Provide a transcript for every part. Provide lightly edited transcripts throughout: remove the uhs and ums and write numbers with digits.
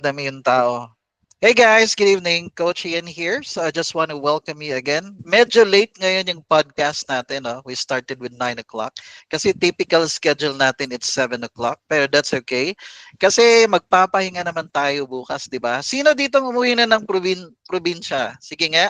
Dami yung tao. Hey guys, good evening. Coach Ian here. So I just want to welcome you again. Medyo late ngayon yung podcast natin. No? We started with 9 o'clock. Kasi typical schedule natin it's 7 o'clock. Pero that's okay. Kasi magpapahinga naman tayo bukas, di ba? Sino dito umuwi na ng probinsya? Sige nga.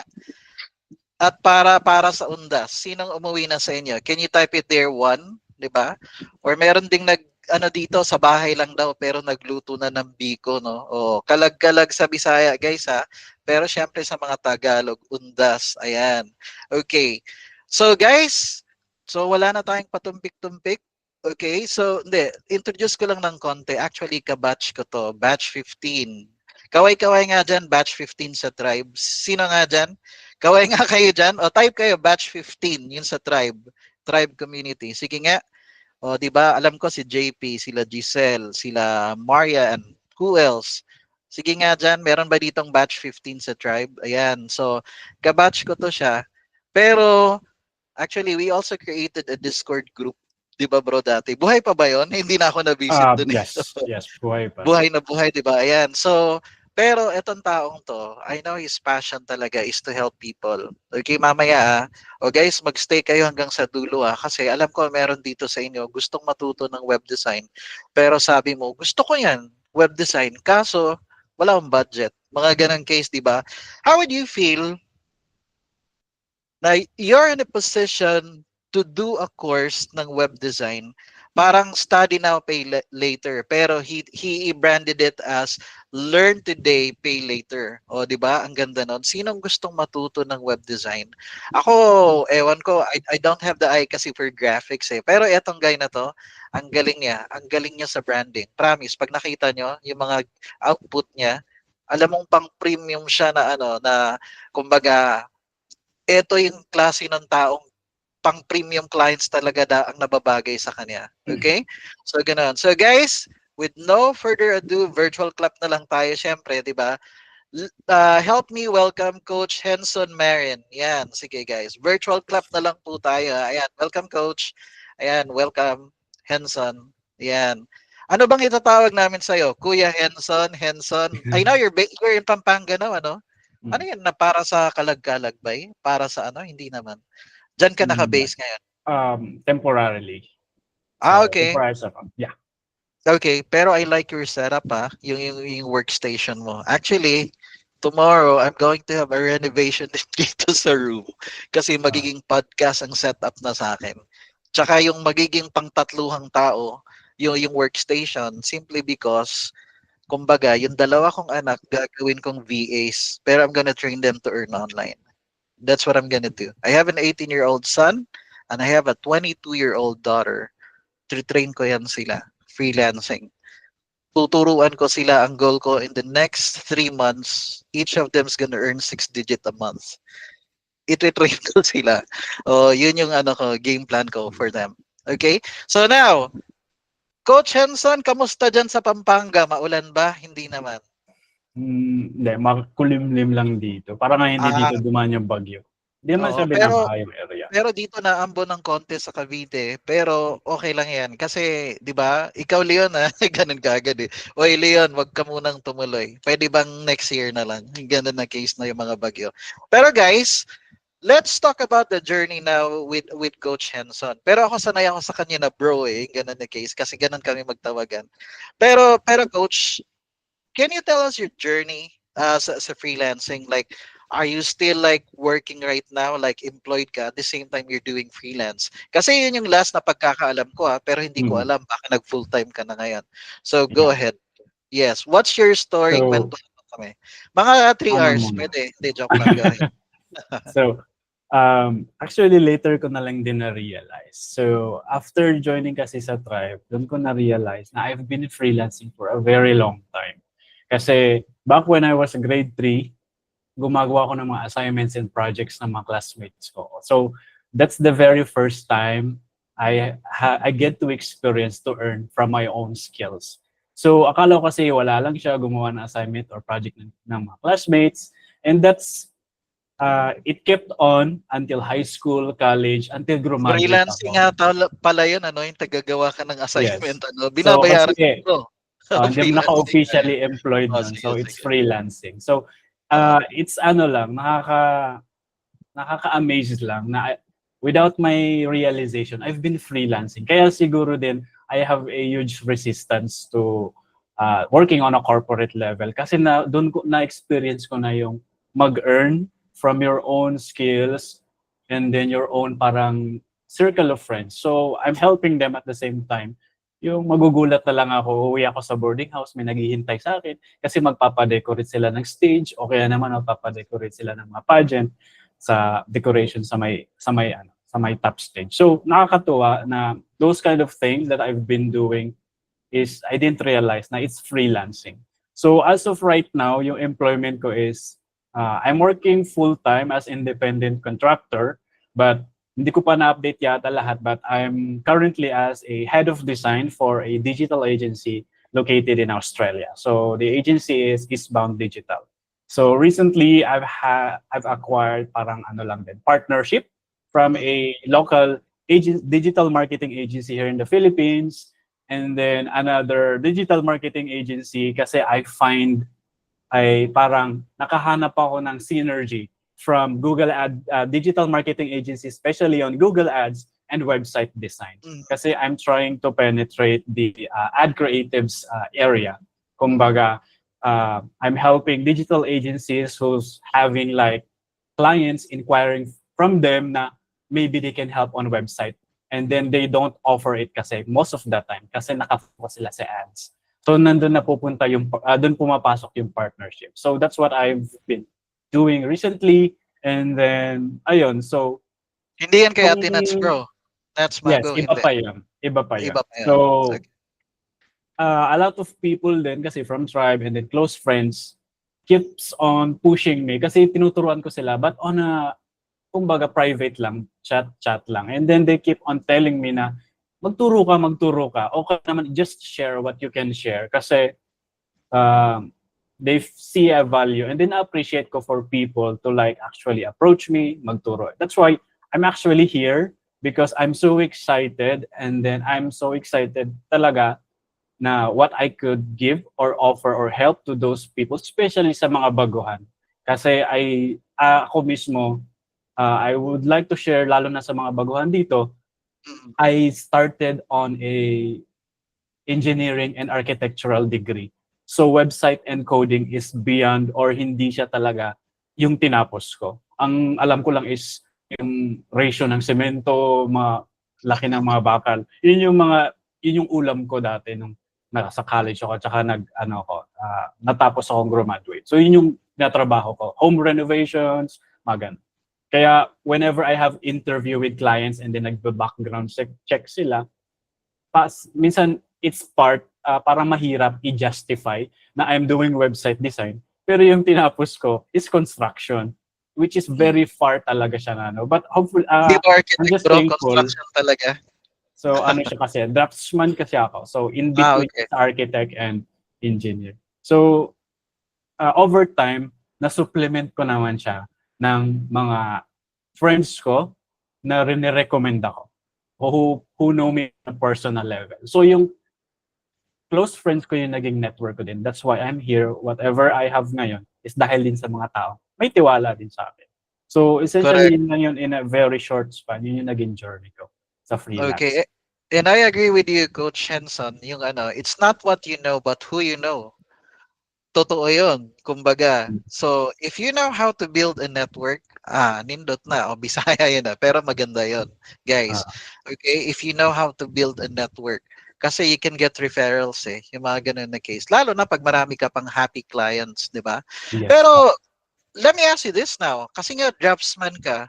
At para sa undas, sinong umuwi na sa inyo? Can you type it there one, 'di ba? Or meron ding ano dito sa bahay lang daw pero nagluto na ng biko, no? O kalag-kalag sa Bisaya, guys ha. Pero syempre sa mga Tagalog, undas. Ayan. Okay. So guys, so wala na tayong patumpik-tumpik. Okay, so hindi, introduce ko lang ng konti. Actually, ka-batch ko to, batch 15. Kaway-kaway nga dyan, batch 15 sa tribes. Sino nga dyan? Kaway nga kayo dyan. O type kayo, batch 15, yun sa tribe community. Sige nga. O di ba alam ko si JP, sila Giselle, sila Maria, and who else? Sige nga dyan, meron ba ditong batch 15 sa tribe? Ayan, so kabatch ko to siya. Pero actually, we also created a Discord group. Di ba bro dati? Buhay pa ba yon? Hindi na ako na-visit dun eh. Yes, buhay pa. Buhay na buhay, di ba? Ayan. So, pero etong taong to, I know his passion talaga is to help people. Okay, mamaya o guys, magstay kayo hanggang sa dulo kasi alam ko meron dito sa inyo gustong matuto ng web design. Pero sabi mo, gusto ko yan, web design. Kaso, wala akong budget. Mga ganang case, di ba? How would you feel na you're in a position to do a course ng web design, parang study now, pay later. Pero he branded it as learn today, pay later. O, di ba? Ang ganda nun. Sinong gustong matuto ng web design? Ako, ewan ko, I don't have the eye kasi for graphics eh. Pero etong guy na to, ang galing niya. Ang galing niya sa branding. Promise, pag nakita nyo, yung mga output niya, alam mong pang premium siya na ano, na kumbaga, ito yung klase ng taong pang premium clients talaga ang nababagay sa kanya. Okay? So, ganun. So, guys, with no further ado, virtual clap na lang tayo, syempre, di ba? Help me welcome Coach Henson Marin. Yan, sige guys. Virtual clap na lang po tayo. Ayan, welcome Coach. Ayan, welcome Henson. Ayan. Ano bang itatawag namin sa'yo? Kuya Henson, Henson. I know you're in Pampanga now, ano? Ano yan na para sa kalag-kalag ba eh? Para sa ano? Hindi naman. Diyan ka naka-base ngayon? Temporarily. Okay. Temporary setup. Yeah. Okay, pero I like your setup yung workstation mo. Actually, tomorrow I'm going to have a renovation dito sa room kasi magiging podcast ang setup na sa akin. Tsaka yung magiging pangtatluhang tao, yung workstation simply because kumbaga, yung dalawa kong anak gagawin kong VAs pero I'm gonna train them to earn online. That's what I'm gonna do. I have an 18-year-old son and I have a 22-year-old daughter. Train ko yan sila. Freelancing. Tuturuan ko sila. Ang goal ko in the next 3 months, each of them's gonna earn 6 digit a month. Iti-train ko sila. Yun yung ano ko, game plan ko for them. Okay? So now, Coach Henson, kamusta dyan sa Pampanga? Maulan ba? Hindi naman. Hindi, makulimlim lang dito. Para nga hindi dito dumaan yung bagyo. Hindi naman Oo, sabi ng yung area. pero dito naambon ng konti sa Cavite, pero okay lang 'yan kasi 'di ba? Ikaw Leon ganun kaagad eh. Oy Leon, wag ka munang tumuloy. Pwede bang next year na lang? Ganun na case na yung mga bagyo. Pero guys, let's talk about the journey now with Coach Henson. Pero ako sanay ako sa kanya na bro eh, ganun na case kasi ganun kami magtawagan. Pero coach, can you tell us your journey sa freelancing? Like, are you still like working right now, like employed ka at the same time you're doing freelance? Kasi yun yung last na pagkakaalam ko pero hindi ko alam baka nag full time ka na ngayon. So go Yeah. ahead. Yes, what's your story? So, Kwento mo kami. Mga 3 ano hours, muna. pwede. Hindi, joke lang. Go ahead. So, actually later ko na lang din na-realize. So, after joining kasi sa tribe, doon ko na-realize na I've been freelancing for a very long time. Kasi back when I was grade 3, gumagawa ko ng mga assignments and projects ng mga classmates ko. So, that's the very first time I get to experience to earn from my own skills. So, akala ko kasi wala lang siya gumawa ng assignment or project ng mga classmates. And it kept on until high school, college, until graduate Freelancing ako. nga pala yun, ano, yung tagagawa ka ng Yes. assignment, ano, So, binabayaran kasi ko. Hindi mo Freelancing tayo. naka-officially employed Oh, nun. sige, So, it's sige. freelancing. So, Oo. it's ano lang, nakaka-amaze lang na without my realization, I've been freelancing. Kaya siguro din, I have a huge resistance to working on a corporate level. Kasi doon ko na-experience ko na yung mag-earn from your own skills and then your own parang circle of friends. So, I'm helping them at the same time. Yung magugulat na lang ako, uwi ako sa boarding house, may naghihintay sa akin kasi magpapadecorate sila ng stage o kaya naman magpapadecorate sila ng mga pageant sa decoration sa may top stage. So nakakatuwa na those kind of things that I've been doing is I didn't realize na it's freelancing. So as of right now, yung employment ko is I'm working full-time as independent contractor, but hindi ko pa na-update yata lahat, but I'm currently as a head of design for a digital agency located in Australia. So the agency is Eastbound Digital. So recently, I've acquired parang ano lang din, partnership from Mhm. a local digital marketing agency here in the Philippines, and then another digital marketing agency kasi I find ay parang nakahanap ako ng synergy from digital marketing agencies, especially on Google Ads and website design. Mhm. Kasi I'm trying to penetrate the ad creatives area. Kumbaga, I'm helping digital agencies who's having like clients inquiring from them na maybe they can help on website, and then they don't offer it kasi most of the time kasi nakafocus sila sa ads. So nandun na pupunta yung doon pumapasok yung partnership. So that's what I've been doing recently, and then ayun, so Hindi yan kay kung Ate Nuts, bro. Nuts yes, Mango, iba hindi. pa 'yun. Iba pa 'yun. Iba pa So yan. Sige. a lot of people then kasi from tribe and then close friends keeps on pushing me kasi tinuturuan ko sila but on a kumbaga private lang, chat lang. And then they keep on telling me na magturo ka. Okay naman, just share what you can share. Kasi um, they see a value and then appreciate ko for people to like actually approach me, magturo. That's why I'm actually here because I'm so excited and then I'm so excited talaga na what I could give or offer or help to those people, especially sa mga baguhan. Kasi ako mismo, I would like to share, lalo na sa mga baguhan dito, Mhm. I started on a engineering and architectural degree. So website and coding is beyond or hindi siya talaga yung tinapos ko. Ang alam ko lang is yung ratio ng semento, mga laki ng mga bakal. Yun yung ulam ko dati nung nasa college ako tsaka natapos akong graduate. So yun yung natrabaho ko. Home renovations, mga ganun. Kaya whenever I have interview with clients and then nagba-background check sila, minsan it's parang mahirap i-justify na I'm doing website design, pero yung tinapos ko is construction, which is Mhm. very far talaga siya na, no? But hopefully, Hindi mo I'm architect, just bro. thankful. Construction talaga. So ano siya kasi, draftsman kasi ako. So in between Okay. sa architect and engineer. So over time, na-supplement ko naman siya ng mga friends ko na rin-recommend ako who know me on a personal level. So yung close friends ko yung naging network ko din. That's why I'm here. Whatever I have ngayon is dahil din sa mga tao. May tiwala din sa akin. So essentially, Correct. yun na yun in a very short span. Yun yung naging journey ko sa Okay. freelance. And I agree with you, Coach Henson. Yung it's not what you know, but who you know. Totoo yun. Kumbaga. So, if you know how to build a network, nindot na. O, Bisaya yun na. Pero maganda yun, guys. Ah, Okay? If you know how to build a network, kasi you can get referrals yung mga ganun na case. Lalo na pag marami ka pang happy clients, di ba? yes. Pero, let me ask you this now. Kasi nga, draftsman ka,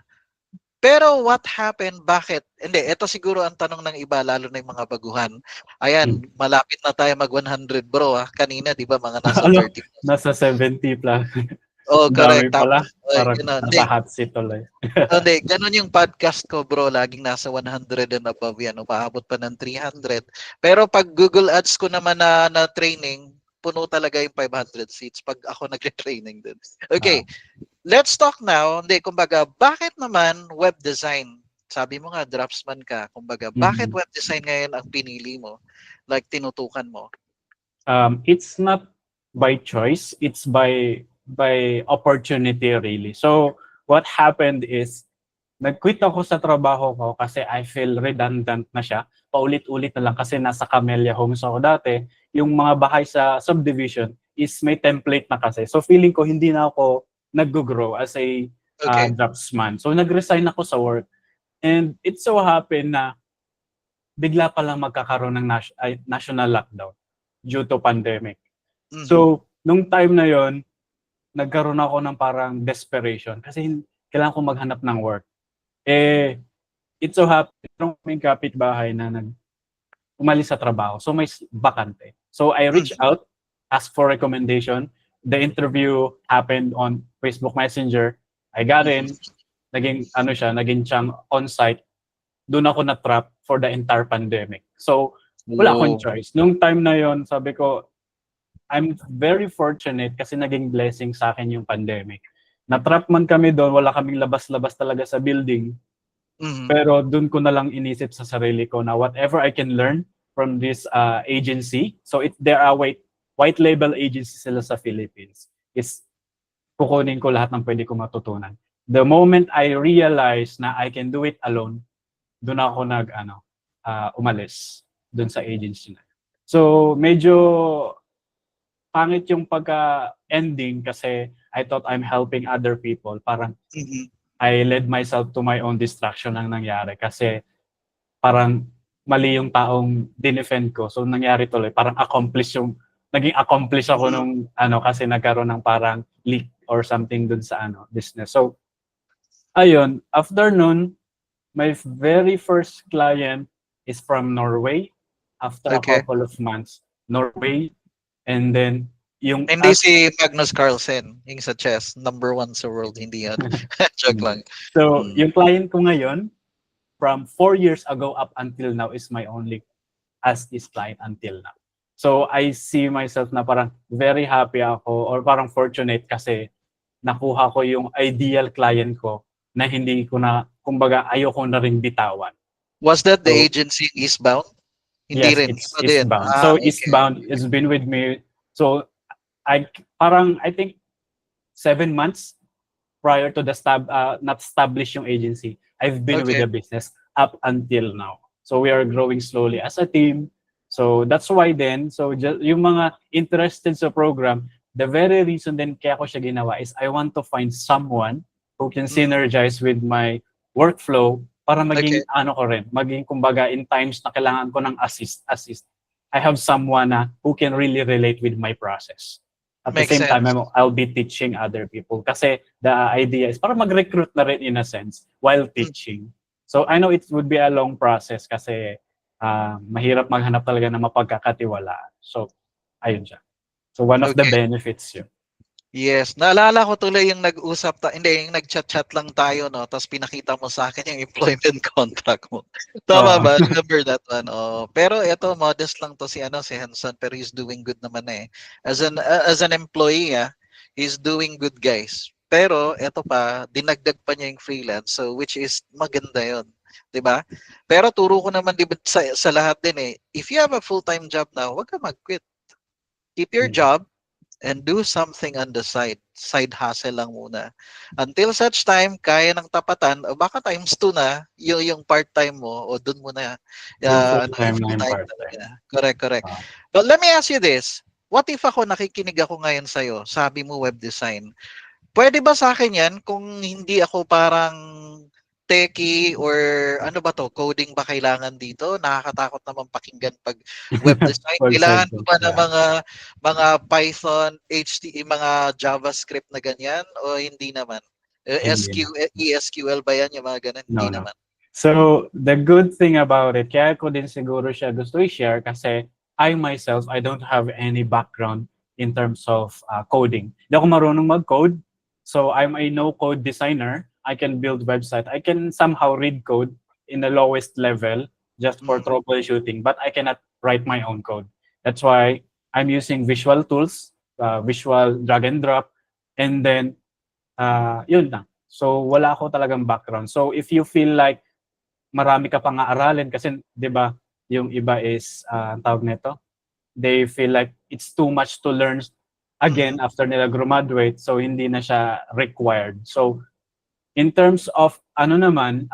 pero what happened? Bakit? Hindi, ito siguro ang tanong ng iba, lalo na yung mga baguhan. Ayan, Mm. malapit na tayo mag 100 bro. Kanina, di ba, mga nasa Ano, 30 plus. nasa 70 plus. Oh, Ang dami correct. pala. Tapos, Parang ganun. nasa hot seat tuloy. Hindi, ganun yung podcast ko, bro. Laging nasa 100 and above yan. Umaabot pa ng 300. Pero pag Google Ads ko naman na training, puno talaga yung 500 seats pag ako nagre-training din. Okay, Ah, let's talk now. Hindi, kumbaga, bakit naman web design? Sabi mo nga, draftsman ka. Kumbaga, bakit mm. web design ngayon ang pinili mo? Like, tinutukan mo? It's not by choice, it's by opportunity really. So what happened is nag-quit ako sa trabaho ko kasi I feel redundant na siya. Paulit-ulit na lang kasi nasa Camellia Homes ako dati. Yung mga bahay sa subdivision is may template na kasi. So feeling ko hindi na ako nag-grow as a Okay. draftsman. So nag-resign ako sa work. And it so happened na bigla pa lang magkakaroon ng national lockdown due to pandemic. Mhm. So, nung time na yon, nagkaroon ako ng parang desperation kasi kailangan ko maghanap ng work. Eh, it so happened, merong kaming kapitbahay na umalis sa trabaho. So, may bakante. So, I reached Mhm. out, asked for recommendation. The interview happened on Facebook Messenger. I got Mhm. in. Naging, ano siya, naging siyang on-site. Doon ako na-trap for the entire pandemic. So, wala akong Oh. choice. Nung time na yon, sabi ko, I'm very fortunate kasi naging blessing sa akin yung pandemic. Na-trap man kami doon, wala kaming labas-labas talaga sa building. Mhm. Pero doon ko na lang inisip sa sarili ko na whatever I can learn from this agency, so there are white label agency sila sa Philippines, is kukunin ko lahat ng pwede ko matutunan. The moment I realize na I can do it alone, doon ako umalis doon sa agency na. So medyo pangit yung pagka-ending kasi I thought I'm helping other people. Parang Mhm. I led myself to my own destruction ang nangyari kasi parang mali yung taong dinefend ko. So nangyari tuloy, parang naging accomplish ako Mhm. nung kasi nagkaroon ng parang leak or something dun sa business. So ayun, after nun, my very first client is from Norway. After a Okay. couple of months, Norway, and then yung Hindi si Magnus Carlsen, yung sa chess, number one sa world, hindi yan. Joke lang. So, Mm. yung client ko ngayon, from 4 years ago up until now is my only as is client until now. So, I see myself na parang very happy ako or parang fortunate kasi nakuha ko yung ideal client ko na hindi ko na, kumbaga, ayoko na rin bitawan. Was that the So, agency Eastbound? Hindi yes, rin. it's Iba din. Eastbound. Ah, So, okay. Eastbound has been with me. So, I think 7 months prior to not establish yung agency, I've been with Okay. the business up until now. So we are growing slowly as a team. So that's why then, so yung mga interested sa program, the very reason then kaya ko siya ginawa is I want to find someone who can Mhm. synergize with my workflow para Okay. maging maging kumbaga in times na kailangan ko ng assist. I have someone na who can really relate with my process. At the Makes same time, sense. I'll be teaching other people. Kasi the idea is para mag-recruit na rin in a sense while Mm. teaching. So I know it would be a long process kasi mahirap maghanap talaga ng mapagkakatiwalaan. So, ayun siya. So one of the Okay. benefits yun. Yes, naalala ko tuloy yung hindi, yung nag-chat-chat lang tayo, no? Tapos pinakita mo sa akin yung employment contract mo. Tama Oo. ba? Remember that one? Oh. Pero ito, modest lang to si Henson, pero he's doing good naman eh. As an employee, he's doing good, guys. Pero ito pa, dinagdag pa niya yung freelance, so which is maganda 'yon, 'di ba? Pero turo ko naman di ba, sa lahat din eh. If you have a full-time job now, wag ka mag-quit. Keep your Mm. job and do something on the side. Side hustle lang muna. Until such time, kaya ng tapatan, o baka times 2 na, yung part-time mo, o dun mo na, Yung full-time na i-full yung time part-time. talaga. Correct, correct. Ah. But let me ask you this. What if nakikinig ako ngayon sa'yo, sabi mo web design, pwede ba sa akin yan kung hindi ako parang techie or ano ba to, coding ba kailangan dito? Nakakatakot naman pakinggan pag web design. Website Kailangan ko build, ba ng yeah. mga Python, mga JavaScript na ganyan o hindi naman? Hindi na. ESQL ba yan yung mga ganun? Hindi No, no. naman. So, the good thing about it, kaya ko din siguro siya gusto i-share kasi I myself, I don't have any background in terms of coding. Hindi ako marunong mag-code. So, I'm a no-code designer. I can build website. I can somehow read code in the lowest level just for Mm, troubleshooting, but I cannot write my own code. That's why I'm using visual tools, visual drag and drop, and then yun lang. So, wala ako talagang background. So, if you feel like marami ka pang aaralin kasi 'di ba yung iba is ang tawag nito they feel like it's too much to learn Mhm. again after nila graduate, so hindi na siya required. So in terms of ano naman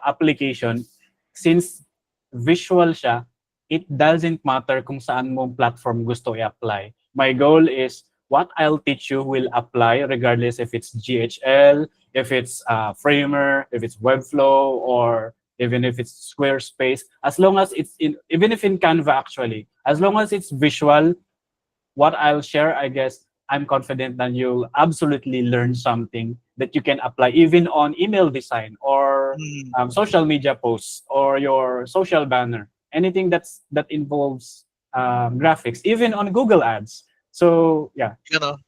application, since visual siya, it doesn't matter kung saan mo platform gusto i-apply. My goal is what I'll teach you will apply regardless if it's GHL, if it's Framer, if it's Webflow, or even if it's Squarespace. As long as it's in, even if in Canva actually, as long as it's visual, what I'll share, I guess I'm confident that you'll absolutely learn something that you can apply even on email design or Mm. social media posts or your social banner, anything that involves graphics, even on Google Ads. So yeah, You know.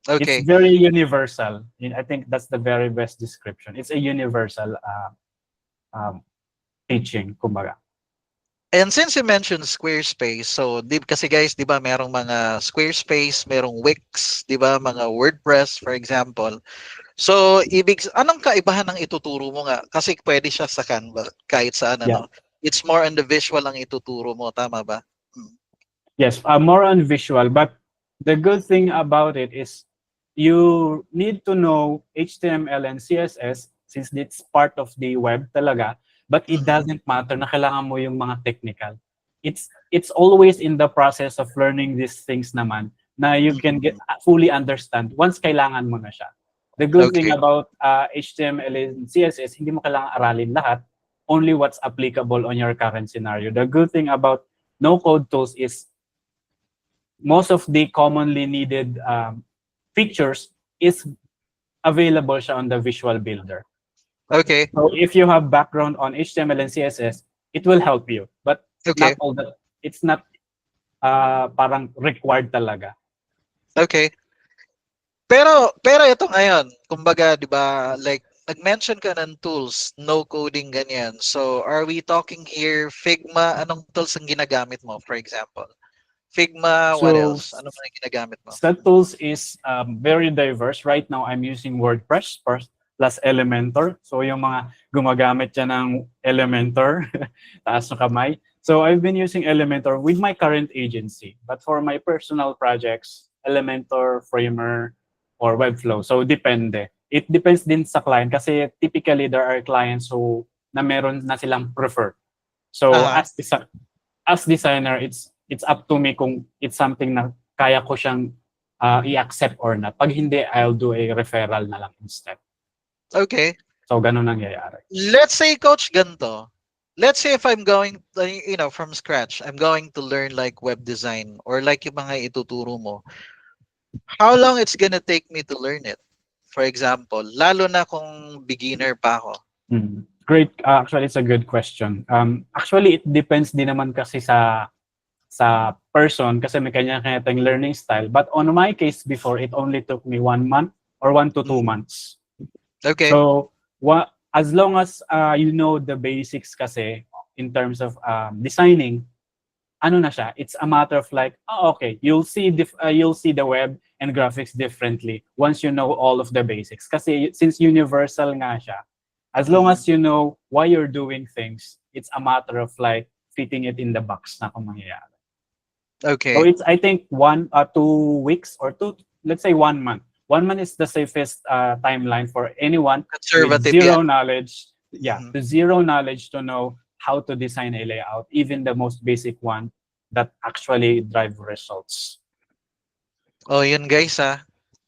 it's Okay. very universal. I think that's the very best description. It's a universal um, teaching, kumbaga. And since you mentioned Squarespace, so kasi guys, 'di ba merong mga Squarespace, merong Wix, 'di ba, mga WordPress for example. So anong kaibahan ng ituturo mo nga? Kasi pwede siya sa Canva kahit saan Yeah. ano. It's more on the visual ang ituturo mo, tama ba? Mm. Yes, more on visual, but the good thing about it is you need to know HTML and CSS since it's part of the web talaga, but it Mhm. doesn't matter na kailangan mo yung mga technical. It's always in the process of learning these things naman na you can get Mhm. fully understand once kailangan mo na siya. The good thing Okay. about HTML and CSS, hindi mo kailangan aralin lahat, only what's applicable on your current scenario. The good thing about no-code tools is most of the commonly needed features is available siya on the visual builder. Okay. So if you have background on HTML and CSS, it will help you. But Okay. not all that, it's not parang required talaga. Okay. Pero ito ngayon, kumbaga 'di ba, like nag-mention ka ng tools, no coding ganyan. So are we talking here Figma, anong tools ang ginagamit mo for example? Figma, what So else? Ano ba yung ginagamit mo? set tools is very diverse. Right now, I'm using WordPress plus Elementor. So yung mga gumagamit dyan ng Elementor, taas ng kamay. So I've been using Elementor with my current agency. But for my personal projects, Elementor, Framer, or Webflow. So depende. It depends din sa client kasi typically there are clients who na meron na silang prefer. So Aha. as designer, it's up to me kung it's something na kaya ko siyang i-accept or not. Pag hindi, I'll do a referral na lang instead. Okay. So, ganun nangyayari. Let's say coach ganto. Let's say if I'm going from scratch, I'm going to learn like web design or like yung mga ituturo mo. How long it's gonna take me to learn it? For example, lalo na kung beginner pa ako. Great. Actually, it's a good question. Actually, it depends din naman kasi sa person kasi may kanya-kanya tayong learning style. But on my case before, it only took me 1 month or 1 to 2 months. Okay. So, as long as you know the basics kasi in terms of designing, ano na siya, it's a matter of like, oh, okay, you'll see the web and graphics differently once you know all of the basics. Kasi since universal nga siya, as long Mhm. as you know why you're doing things, it's a matter of like fitting it in the box na kung mangyayari. So Okay. it's, I think, 2 weeks or let's say 1 month. 1 month is the safest timeline for anyone with Conservative zero yan. knowledge. Yeah, Mhm. to zero knowledge to know how to design a layout, even the most basic one that actually drive results. Oh, yun guys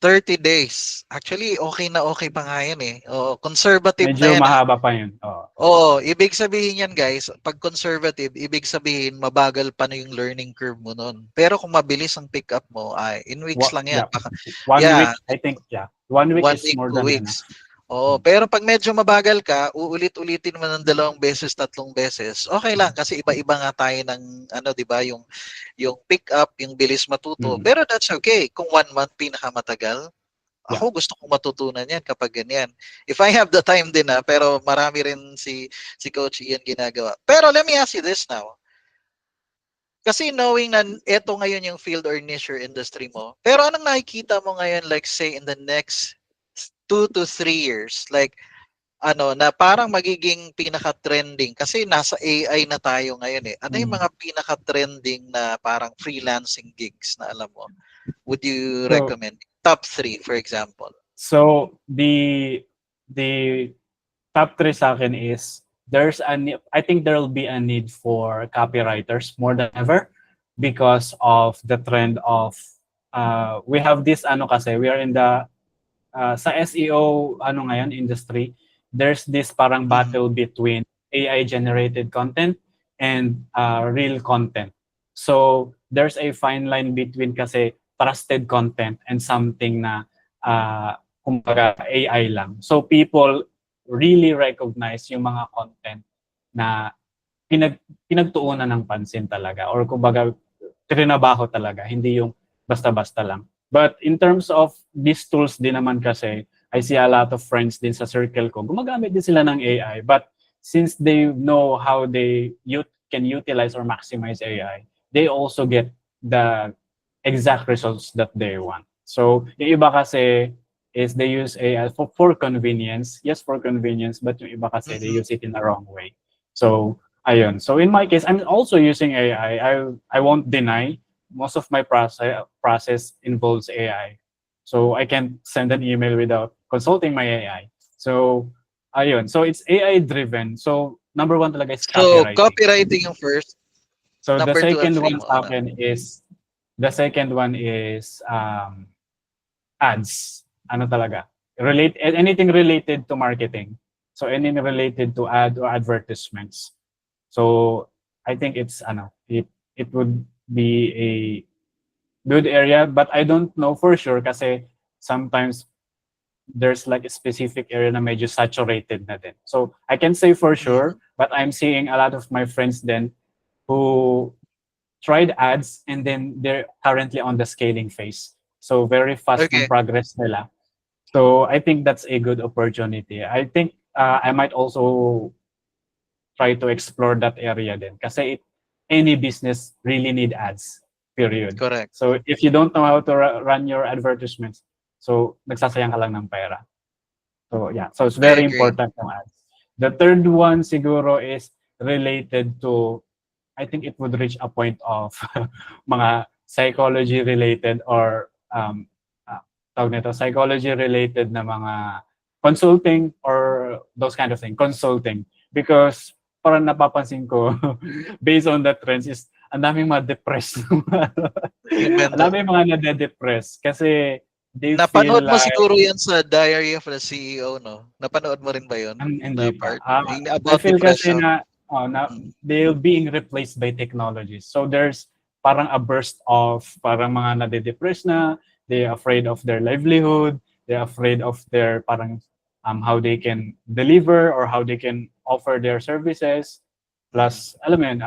30 days. Actually, okay pa nga yan eh. Oo, conservative Medyo na yan mahaba pa yun. Oo. Oo, ibig sabihin yan guys, pag conservative, ibig sabihin mabagal pa na yung learning curve mo nun. Pero kung mabilis ang pick up mo, ay in weeks lang yan. Yeah, 1 week, Yeah, I think, yeah. 1 week one is week, more two than enough. weeks. Oo, pero pag medyo mabagal ka, uulit-ulitin mo ng 2 beses, 3 beses. Okay lang kasi iba-iba nga tayo ng ano, 'di ba, yung pick up, yung bilis matuto. Mm. Pero that's okay. Kung 1 month pinakamatagal, Yeah. ako gusto kong matutunan yan kapag ganyan. If I have the time din pero marami rin si Coach Ian ginagawa. Pero let me ask you this now. Kasi knowing na eto ngayon yung field or niche or industry mo, pero anong nakikita mo ngayon like say in the next 2 to 3 years? Like na parang magiging pinaka-trending kasi nasa AI na tayo ngayon eh. Ano yung Mm. mga pinaka-trending na parang freelancing gigs na alam mo? Would you So, recommend? Top 3, for example. the top three sa akin is I think there will be a need for copywriters more than ever because of the trend of we have this ano kasi we are in the sa SEO ano ngayon industry, there's this parang Mhm. battle between AI generated content and real content. So there's a fine line between kasi trusted content and something na kumbaga AI lang. So people really recognize yung mga content na pinagtuunan ng pansin talaga or kumbaga trinabaho talaga, hindi yung basta-basta lang. But in terms of these tools din naman kasi, I see a lot of friends din sa circle ko, gumagamit din sila ng AI. But since they know how can utilize or maximize AI, they also get the exact results that they want. So, yung iba kasi is they use AI for convenience. Yes, for convenience, but yung iba kasi they Mhm. use it in the wrong way. So, ayun. So in my case, I'm also using AI. I won't deny most of my process involves AI. So I can't send an email without consulting my AI. So ayun. So it's AI driven. So number one talaga is So, copywriting. copywriting yung first. So Number 2 and 3 mo, ano? the second one is ads. Ano talaga? Anything related to marketing. So anything related to ad or advertisements. So I think it would be a good area, but I don't know for sure kasi sometimes there's like a specific area na medyo saturated na din. So I can say for sure, Mhm. but I'm seeing a lot of my friends then who tried ads and then they're currently on the scaling phase. So very fast ng Okay, progress nila. So I think that's a good opportunity. I think I might also try to explore that area din. Kasi any business really need ads, period. correct. So if you don't know how to run your advertisements, so nagsasayang ka lang ng pera. So yeah, so it's I very agree. important ng ads. The third one siguro is related to, I think it would reach a point of mga psychology related or tawag nito, psychology related na mga consulting or those kind of thing, consulting. Because parang napapansin ko, based on the trends is, ang daming mga depressed. Yung Ang mental. daming mga nade-depress kasi they feel Napanood mo like, siguro yan sa Diary of the CEO, no? Napanood mo rin ba yun? hindi Na pa. part? Yung I about feel kasi depression. na Mm. they're being replaced by technologies. So there's parang a burst of parang mga nade-depress na, they're afraid of their livelihood, they're afraid of their parang how they can deliver or how they can offer their services. Mm. Plus, alam mo yun,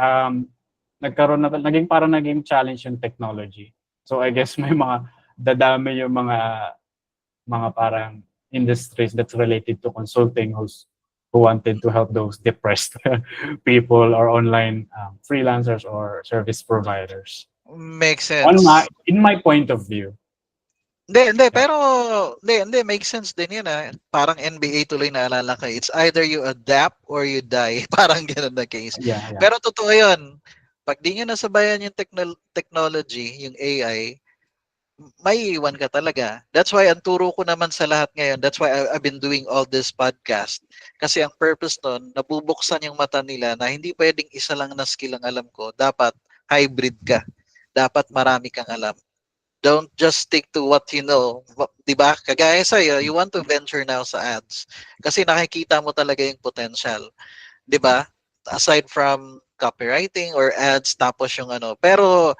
naging challenge yung technology. So I guess may mga dadami yung mga parang industries that's related to consulting who wanted to help those depressed people or online freelancers or service providers. Makes sense. In my point of view, Hindi, yeah, pero hindi, make sense din yun ah. Parang NBA tuloy naalala ko. It's either you adapt or you die. Parang ganun na case. yeah. Pero totoo yun. Pag di nyo nasabayan yung technology, yung AI, may iwan ka talaga. That's why ang turo ko naman sa lahat ngayon, that's why I've been doing all this podcast. Kasi ang purpose nun, nabubuksan yung mata nila na hindi pwedeng isa lang na skill ang alam ko. Dapat hybrid ka. Dapat marami kang alam. Don't just stick to what you know. 'Di ba? Kagaya sa'yo, you want to venture now sa ads. Kasi nakikita mo talaga yung potential. 'Di ba? Aside from copywriting or ads, tapos yung ano. Pero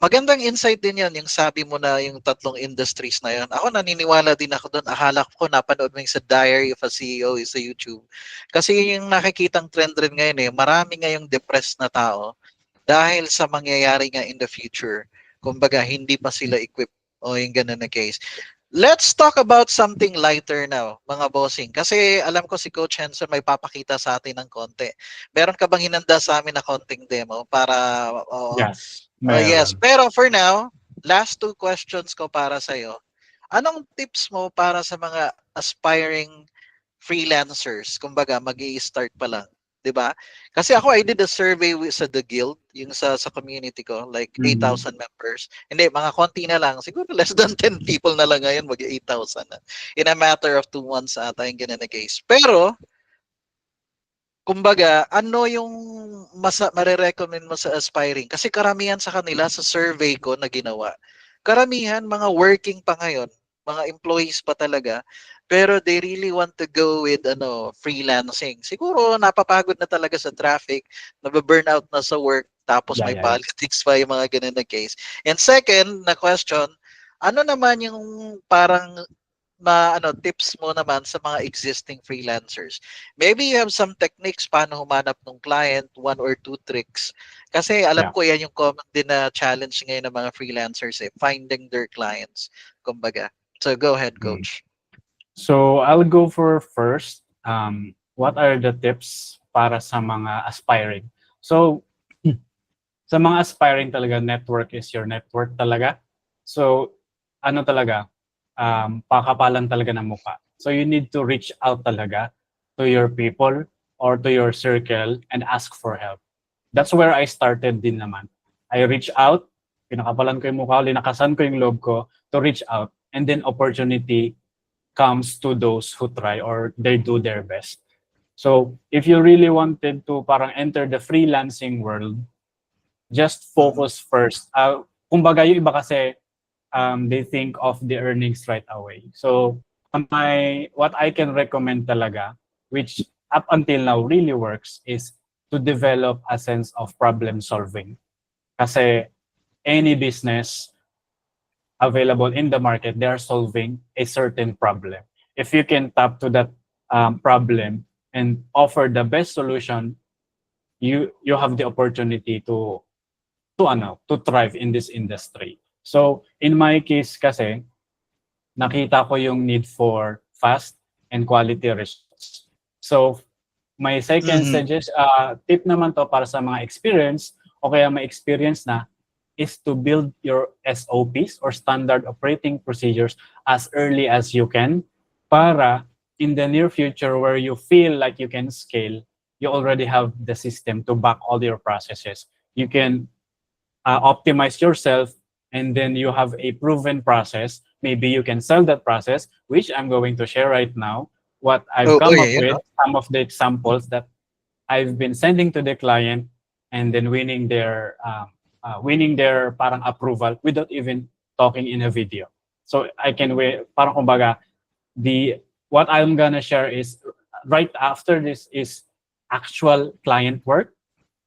magandang insight din yan, yung sabi mo na yung tatlong industries na yun. Ako naniniwala din ako doon. Akala ko napanood mo yung sa Diary of a CEO sa YouTube. Kasi yung nakikitang trend rin ngayon eh, marami ngayong depressed na tao dahil sa mangyayari nga in the future. Kumbaga, hindi pa sila equipped o yung ganun na case. Let's talk about something lighter now, mga bossing. Kasi alam ko si Coach Henson may papakita sa atin ng konti. Meron ka bang hinanda sa amin na konting demo para yes, yes, meron. pero for now, last two questions ko para sa iyo. Anong tips mo para sa mga aspiring freelancers, kumbaga mag-i-start pa lang, 'di ba? Kasi ako I did a survey sa The Guild, yung sa community ko, like Mhm. 8,000 members. Hindi, mga konti na lang, siguro less than 10 people na lang ngayon, mag 8,000 na. In a matter of 2 months ata yung ganun na case. Pero kumbaga, ano yung mare-recommend mo sa aspiring? Kasi karamihan sa kanila sa survey ko na ginawa, karamihan mga working pa ngayon, mga employees pa talaga, pero they really want to go with freelancing. Siguro napapagod na talaga sa traffic, nabe-burnout na sa work, tapos Yeah, may yeah, yeah. politics pa yung mga ganun na case. And second na question, ano naman yung parang tips mo naman sa mga existing freelancers? Maybe you have some techniques paano humanap ng client, one or two tricks. Kasi alam Yeah. ko yan yung common din na challenge ngayon ng mga freelancers finding their clients, kumbaga. So go ahead, Mm. coach. So I'll go for first. What are the tips para sa mga aspiring? So sa mga aspiring talaga, network is your network talaga. So ano talaga, pakapalan talaga ng mukha. So you need to reach out talaga to your people or to your circle and ask for help. That's where I started din naman. I reach out, pinakapalan ko yung mukha, linakasan ko yung loob ko to reach out, and then opportunity comes to those who try or they do their best. So if you really wanted to parang enter the freelancing world, just Mhm. focus first. Kumbaga yung iba kasi they think of the earnings right away. So what I can recommend talaga, which up until now really works, is to develop a sense of problem solving. Kasi any business available in the market, they are solving a certain problem. If you can tap to that problem and offer the best solution, you have the opportunity to thrive in this industry. So in my case kasi, nakita ko yung need for fast and quality results. So my second Mhm. tip naman to para sa mga experience o kaya may experience na is to build your SOPs or standard operating procedures as early as you can para in the near future where you feel like you can scale, you already have the system to back all your processes. You can optimize yourself, and then you have a proven process. Maybe you can sell that process, which I'm going to share right now. What I've Oh, come yeah, up you with, know. some of the examples that I've been sending to the client, and then winning their parang approval without even talking in a video. So I can parang kumbaga the what I'm gonna share is right after this is actual client work.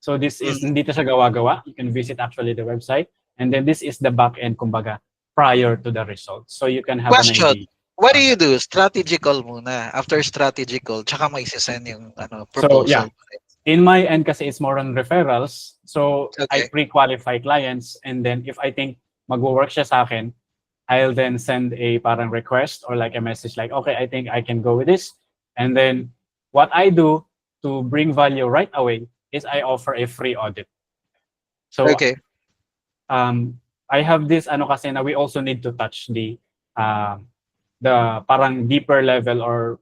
So this is Mhm. hindi to siya gawa-gawa. You can visit actually the website, and then this is the back end kumbaga prior to the results. So you can have an Question. idea What do on you that. do? Strategy call muna. After strategy call, tsaka may send yung So yeah, proposal. in my end kasi it's more on referrals. So I Okay. pre-qualify clients, and then if I think magwo-work siya sa akin, I'll then send a parang request or like a message like, okay, I think I can go with this. And then what I do to bring value right away is I offer a free audit. So Okay. I have this ano kasi na we also need to touch the parang deeper level or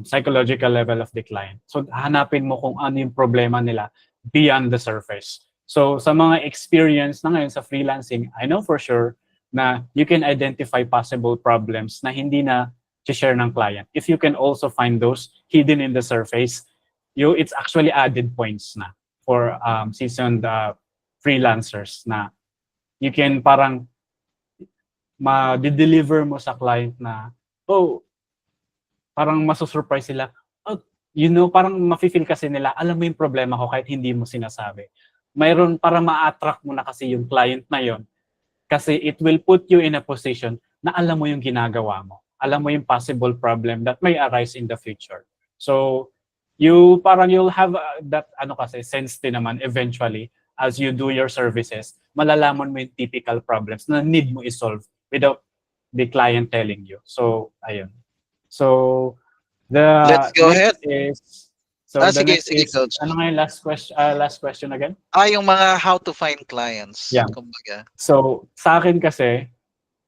psychological level of the client. So hanapin mo kung ano yung problema nila beyond the surface. So sa mga experience na ngayon sa freelancing, I know for sure na you can identify possible problems na hindi na share ng client. If you can also find those hidden in the surface, it's actually added points na for seasoned freelancers na you can parang ma-deliver mo sa client na, oh, parang masusurprise sila. Oh, parang mafe-feel kasi nila, alam mo yung problema ko kahit hindi mo sinasabi. Mayroon para ma-attract mo na kasi yung client na yon kasi it will put you in a position na alam mo yung ginagawa mo. Alam mo yung possible problem that may arise in the future. So, you'll have that kasi sense din naman eventually as you do your services, malalaman mo yung typical problems na need mo i-solve without the client telling you. So, ayun. So, Let's the go ahead. next is so the Sige, next sige, is coach. ano nga yung last question again? Yung mga how to find clients, Yeah. kumbaga. So, sa akin kasi,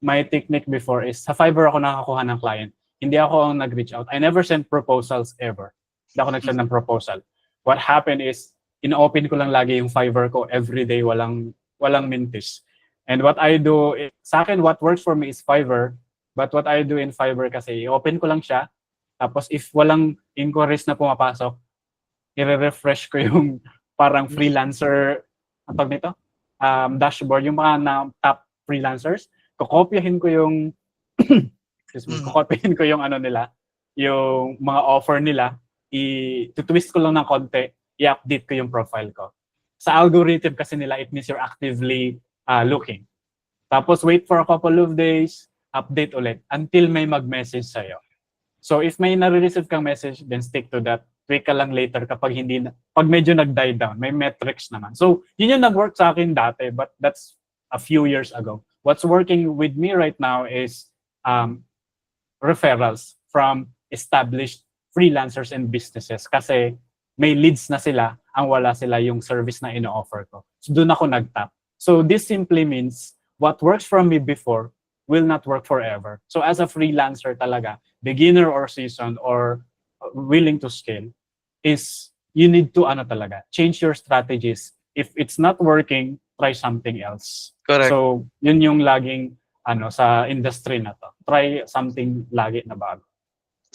my technique before is sa Fiverr ako nakakuha ng client. hindi ako ang nag-reach out. I never sent proposals ever. Hindi ako nag-send ng proposal. What happened is, in-open ko lang lagi yung Fiverr ko everyday, walang mintis. And what I do, sa akin, what works for me is Fiverr. But what I do in Fiverr kasi, i-open ko lang siya. Tapos if walang inquiries na pumapasok, i-refresh ko yung parang freelancer, ang tawag nito? Dashboard, yung mga na top freelancers. Kokopyahin ko yung, excuse me, Mhm. kokopyahin ko yung ano nila, yung mga offer nila, i-twist ko lang ng konti, i-update ko yung profile ko. Sa algorithm kasi nila, it means you're actively looking. Tapos wait for a couple of days, update ulit until may mag-message sa'yo. So if may nare-receive kang message, then stick to that. Tweak ka lang later kapag hindi na, pag medyo nag-die down, may metrics naman. So yun yung nag-work sa akin dati, but that's a few years ago. What's working with me right now is referrals from established freelancers and businesses kasi may leads na sila, ang wala sila yung service na ino-offer ko. So doon ako nag-tap. So this simply means what works for me before will not work forever. So as a freelancer talaga, beginner or seasoned or willing to scale, is you need to ano talaga, change your strategies. If it's not working, try something else. Correct. So yun yung laging ano sa industry na to. Try something lagi na bago.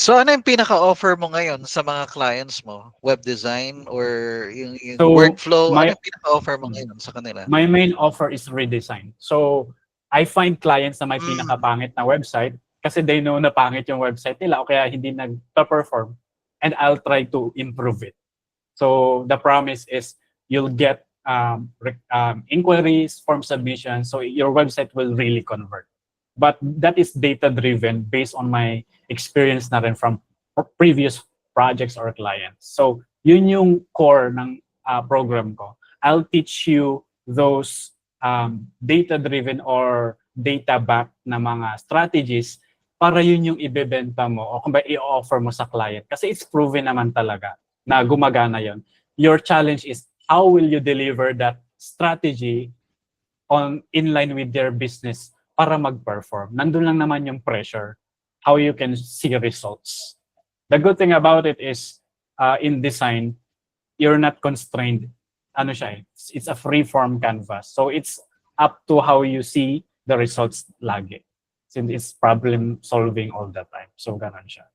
So ano yung pinaka-offer mo ngayon sa mga clients mo? Web design or yung So workflow? Ano my yung pinaka-offer mo ngayon sa kanila? my main offer is redesign. So I find clients na may Mm. pinakapangit na website kasi they know na pangit yung website nila o kaya hindi nag-perform, and I'll try to improve it. So the promise is you'll get inquiries, form submissions, so your website will really convert. But that is data driven based on my experience na rin from previous projects or clients. So yun yung core ng program ko. I'll teach you those data driven or data backed na mga strategies para yun yung ibebenta mo o kung ba i-offer mo sa client. Kasi it's proven naman talaga na gumagana yon. Your challenge is how will you deliver that strategy on in line with their business para mag-perform. Nandun lang naman yung pressure, how you can see results. The good thing about it is in design, you're not constrained. Ano siya eh, it's a free-form canvas. So it's up to how you see the results lagi. Since it's problem solving all the time. So ganun siya.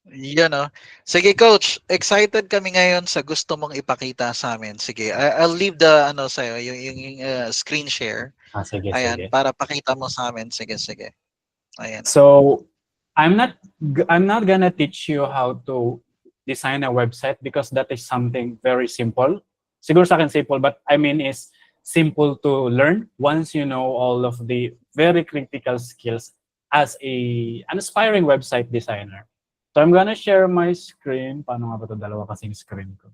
Yan oh. Sige coach, excited kami ngayon sa gusto mong ipakita sa amin. Sige, I'll leave the ano sa yung screen share. Sige, Ayan, sige. para pakita mo sa amin. Sige, sige. Ayan. So I'm not I'm not gonna teach you how to design a website because that is something very simple. Siguro sa akin simple, but I mean is simple to learn once you know all of the very critical skills as an aspiring website designer. So I'm gonna share my screen. Paano nga ba ito? Dalawa kasing screen ko.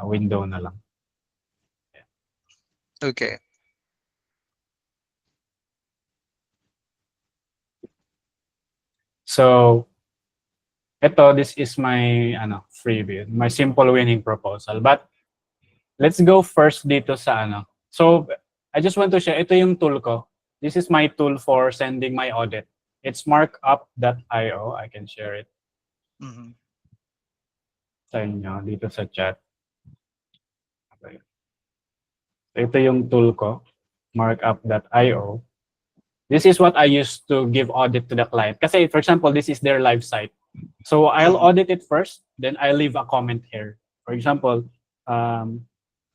Window na lang. Okay. So ito, this is my freebie, my simple winning proposal. But let's go first dito sa ano. So I just want to share, ito yung tool ko. This is my tool for sending my audit. It's markup.io. I can share it Mhm. sa inyo dito sa chat. Okay. So ito yung tool ko, markup.io. This is what I use to give audit to the client. Kasi for example, this is their live site. So I'll Mhm. audit it first, then I'll leave a comment here. For example,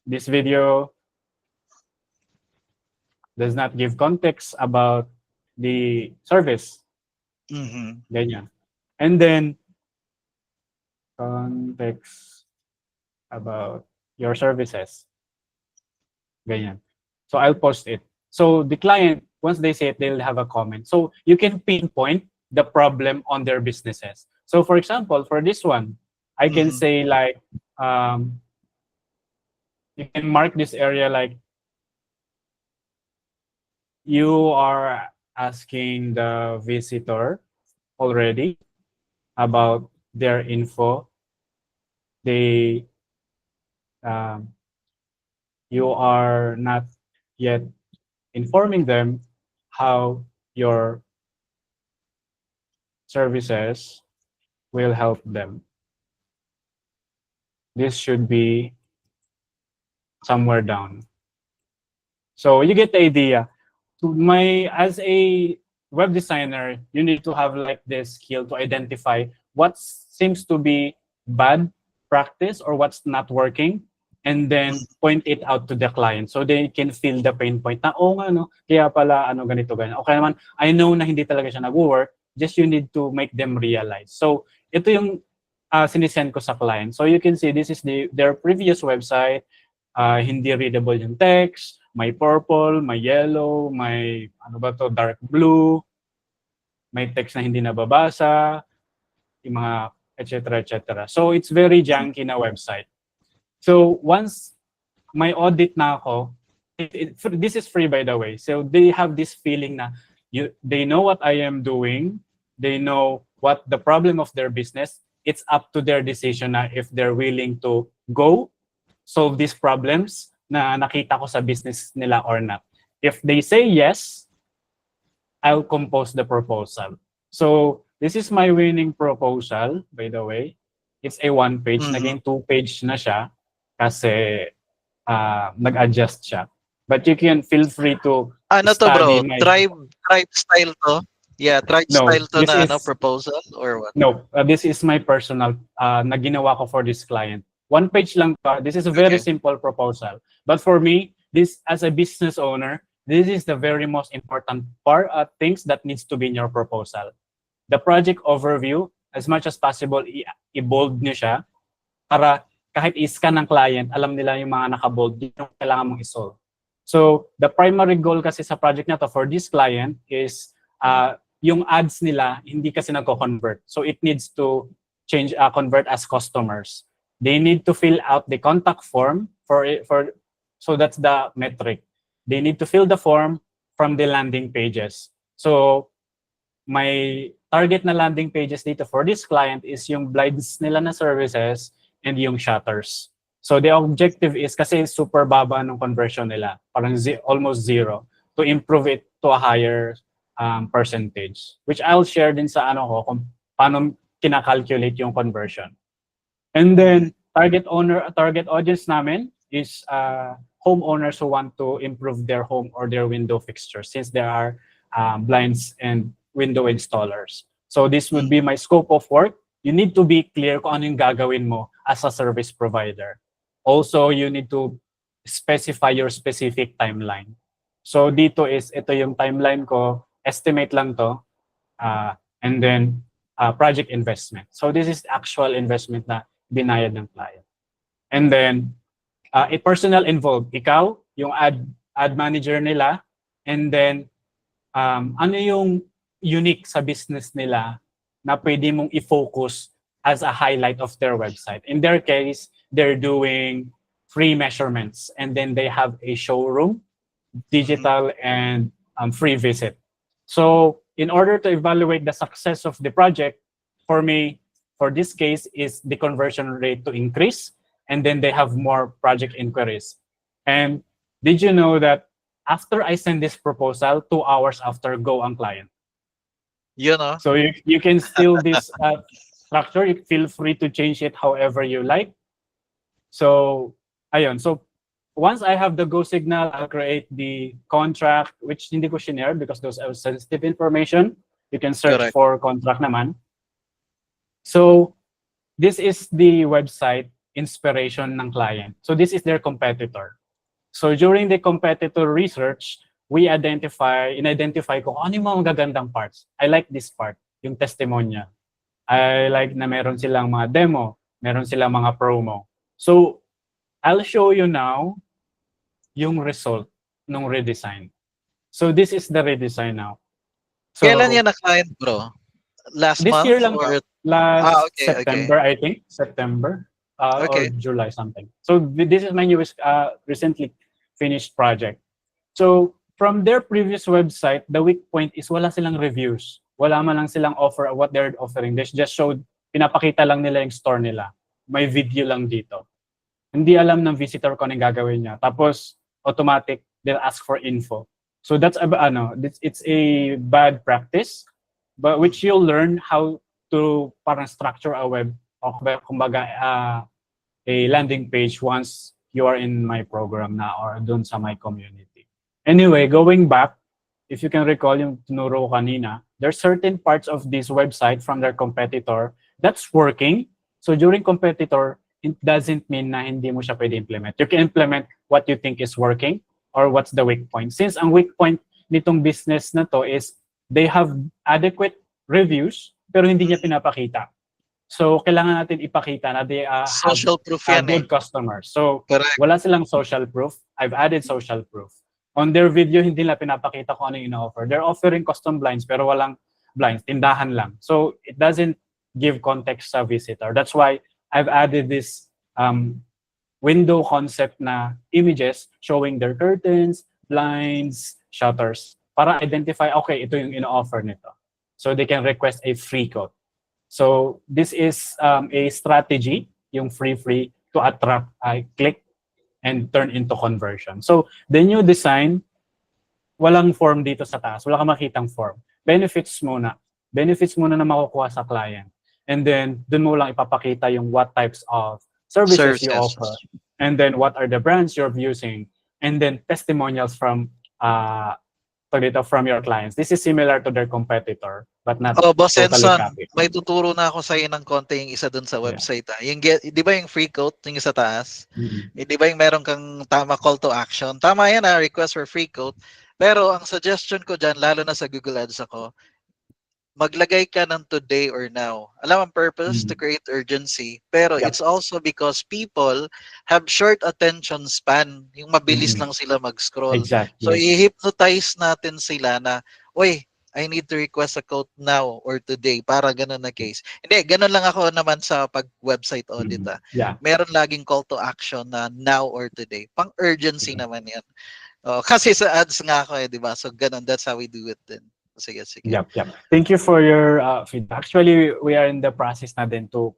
this video does not give context about the service. Mhm. Ganyan. And then, context about your services. Ganyan. So I'll post it. So the client, once they see it, they'll have a comment. So you can pinpoint the problem on their businesses. So for example, for this one, I can Mhm. say like, you can mark this area like, you are asking the visitor already about their info. They you are not yet informing them how your services will help them. This should be somewhere down. So you get the idea. As a web designer, you need to have like this skill to identify what seems to be bad practice or what's not working, and then point it out to the client so they can feel the pain point na, oh nga, no, kaya pala, ano, ganito, ganyan. Okay naman, I know na hindi talaga siya nag-work, just you need to make them realize. So, ito yung sinisend ko sa client. So, you can see this is their previous website, hindi readable yung text, may purple, may yellow, may ano ba to, dark blue, may text na hindi nababasa, yung mga etc. etc. So it's very junky na website. So once may audit na ako, this is free by the way. So they have this feeling na they know what I am doing, they know what the problem of their business. It's up to their decision na if they're willing to go solve these problems na nakita ko sa business nila or not. If they say yes, I'll compose the proposal. So this is my winning proposal, by the way. It's a one page. Naging 2-page na siya kasi nag-adjust siya. But you can feel free to Ano to study bro? my... Tribe style to? Yeah, tribe No, style to this na is, ano, proposal or what? No, this is my personal na ginawa ko for this client. One page lang pa. This is a very simple proposal. But for me, this as a business owner, this is the very most important part things that needs to be in your proposal. The project overview, as much as possible, i-bold nyo siya para kahit i-scan ng client, alam nila yung mga naka-bold, yung kailangan mong isolve. So, the primary goal kasi sa project na to for this client is yung ads nila, hindi kasi nagko-convert. So, it needs to change, convert as customers. They need to fill out the contact form so that's the metric. They need to fill the form from the landing pages. So, my target na landing pages dito for this client is yung blinds nila na services and yung shutters. So the objective is, kasi super baba ng conversion nila, parang almost zero, to improve it to a higher percentage, which I'll share din sa ano ko kung paano kina-calculate yung conversion. And then target audience namin is homeowners who want to improve their home or their window fixtures, since there are blinds and window installers. So this would be my scope of work. You need to be clear kung ano yung gagawin mo as a service provider. Also, you need to specify your specific timeline. So dito ito yung timeline ko, estimate lang to, and then project investment. So this is actual investment na binayad ng client. And then, a personal involved. Ikaw, yung ad manager nila, and then, ano yung unique sa business nila na pwede mong i-focus as a highlight of their website. In their case, they're doing free measurements, and then they have a showroom, digital, and free visit. So in order to evaluate the success of the project, for me, for this case, is the conversion rate to increase, and then they have more project inquiries. And did you know that after I send this proposal, 2 hours after, go ang client? You know? So you can steal this structure. You feel free to change it however you like. So, ayun. So, once I have the go signal, I'll create the contract, which hindi ko share because those are sensitive information. You can search for contract naman. So, this is the website inspiration ng client. So, this is their competitor. So, during the competitor research, we identify ko ano yung mga magagandang parts. I like this part, yung testimonya. I like na meron silang mga demo, meron silang mga promo. So, I'll show you now yung result ng redesign. So, this is the redesign now. So, kailan yan na-client, bro? Last this month? year lang or... last September, I think. September or July something. So, this is my newest, recently finished project. So, from their previous website, the weak point is wala silang reviews. Wala man lang silang offer what they're offering. They just showed, pinapakita lang nila yung store nila. May video lang dito. Hindi alam ng visitor ko anong gagawin niya. Tapos, automatic, they'll ask for info. So that's it's a bad practice. but which you'll learn how to parang structure a web o kumbaga a landing page once you are in my program na or dun sa my community. Anyway, going back, if you can recall yung tinuro ko kanina, there's certain parts of this website from their competitor that's working. So during competitor, it doesn't mean na hindi mo siya pwede implement. You can implement what you think is working or what's the weak point. Since ang weak point nitong business na to is they have adequate reviews pero hindi niya pinapakita. So, kailangan natin ipakita na they have Social proof yan eh. good customers. So, Correct. wala silang social proof. I've added social proof. On their video, hindi nila pinapakita kung ano yung ino-offer. They're offering custom blinds pero walang blinds. Tindahan lang. So, it doesn't give context sa visitor. That's why I've added this window concept na images showing their curtains, blinds, shutters para identify, okay, ito yung ino-offer nito. So, they can request a free quote. So this is a strategy, yung free to attract click and turn into conversion. So the new design, walang form dito sa taas. Wala kang makitang form. Benefits muna. Benefits muna na makukuha sa client. And then dun mo lang ipapakita yung what types of services you offer. And then what are the brands you're using. And then testimonials from your clients. This is similar to their competitor, but not Boss totally Henson, copy. may tuturo na ako sa iyo ng konti yung isa dun sa website. Yung di ba yung free quote, yung sa taas? Di ba yung meron kang tama call to action? Tama yan request for free quote. Pero ang suggestion ko dyan, lalo na sa Google Ads ako, maglagay ka ng today or now. Alam ang purpose to create urgency, pero it's also because people have short attention span. Yung mabilis lang sila mag-scroll. Exactly. So i-hypnotize natin sila na, oy, I need to request a quote now or today para ganun na case. Hindi, ganun lang ako naman sa pag-website audit. Meron laging call to action na now or today. Pang-urgency naman yan. Kasi sa ads nga ako di ba? So ganun, that's how we do it din. Sige. Yep. Thank you for your feedback. Actually, we are in the process na din to,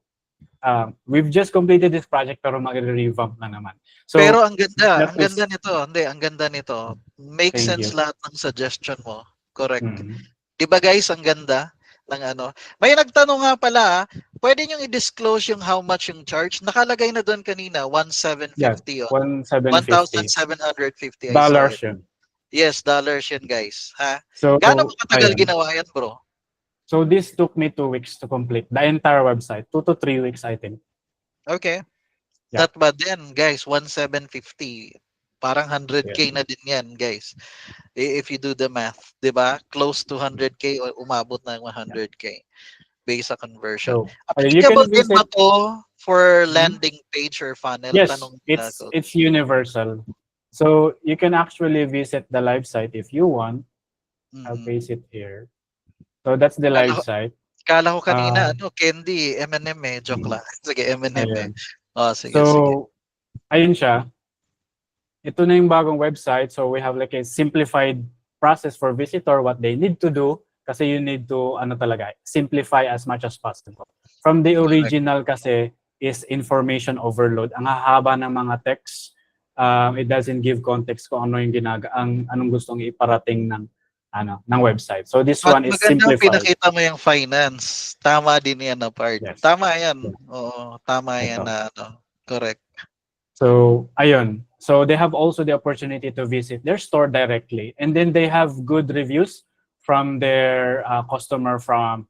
we've just completed this project pero mag-revamp na naman. So, pero ang ganda nito. Hindi, ang ganda nito. Make sense lahat ng suggestion mo. Correct. Di ba guys, ang ganda ng ano. May nagtanong nga pala, pwede nyo i-disclose yung how much yung charge? Nakalagay na doon kanina, 1,750. 1,750. Dollars yun. Yes, dollars yun guys. Ha? So, gaano katagal ginawa yan, bro? So this took me 2 weeks to complete the entire website. 2 to 3 weeks, I think. Okay. Not bad din, guys. 1,750. Parang 100K na din yan, guys. If you do the math, di ba? Close to 100K o umabot na 100K based sa conversion. So, applicable din ba to for landing page or funnel? Yes, it's universal. So you can actually visit the live site if you want. I'll paste it here. So that's the live site. Kala ko kanina, candy, M&M eh. Joke lang. Sige, M&M eh. Sige. Ayun siya. Ito na yung bagong website. So we have like a simplified process for visitor, what they need to do. Kasi you need to, simplify as much as possible. From the original kasi is information overload. Ang hahaba ng mga text. It doesn't give context kung ano yung anong gustong iparating ng website. So this one is simplified. Pinakita mo yung finance. Tama din yan na part. Yes. Tama yan. Oo, tama yan na correct. So, ayun. So they have also the opportunity to visit their store directly. And then they have good reviews from their customer from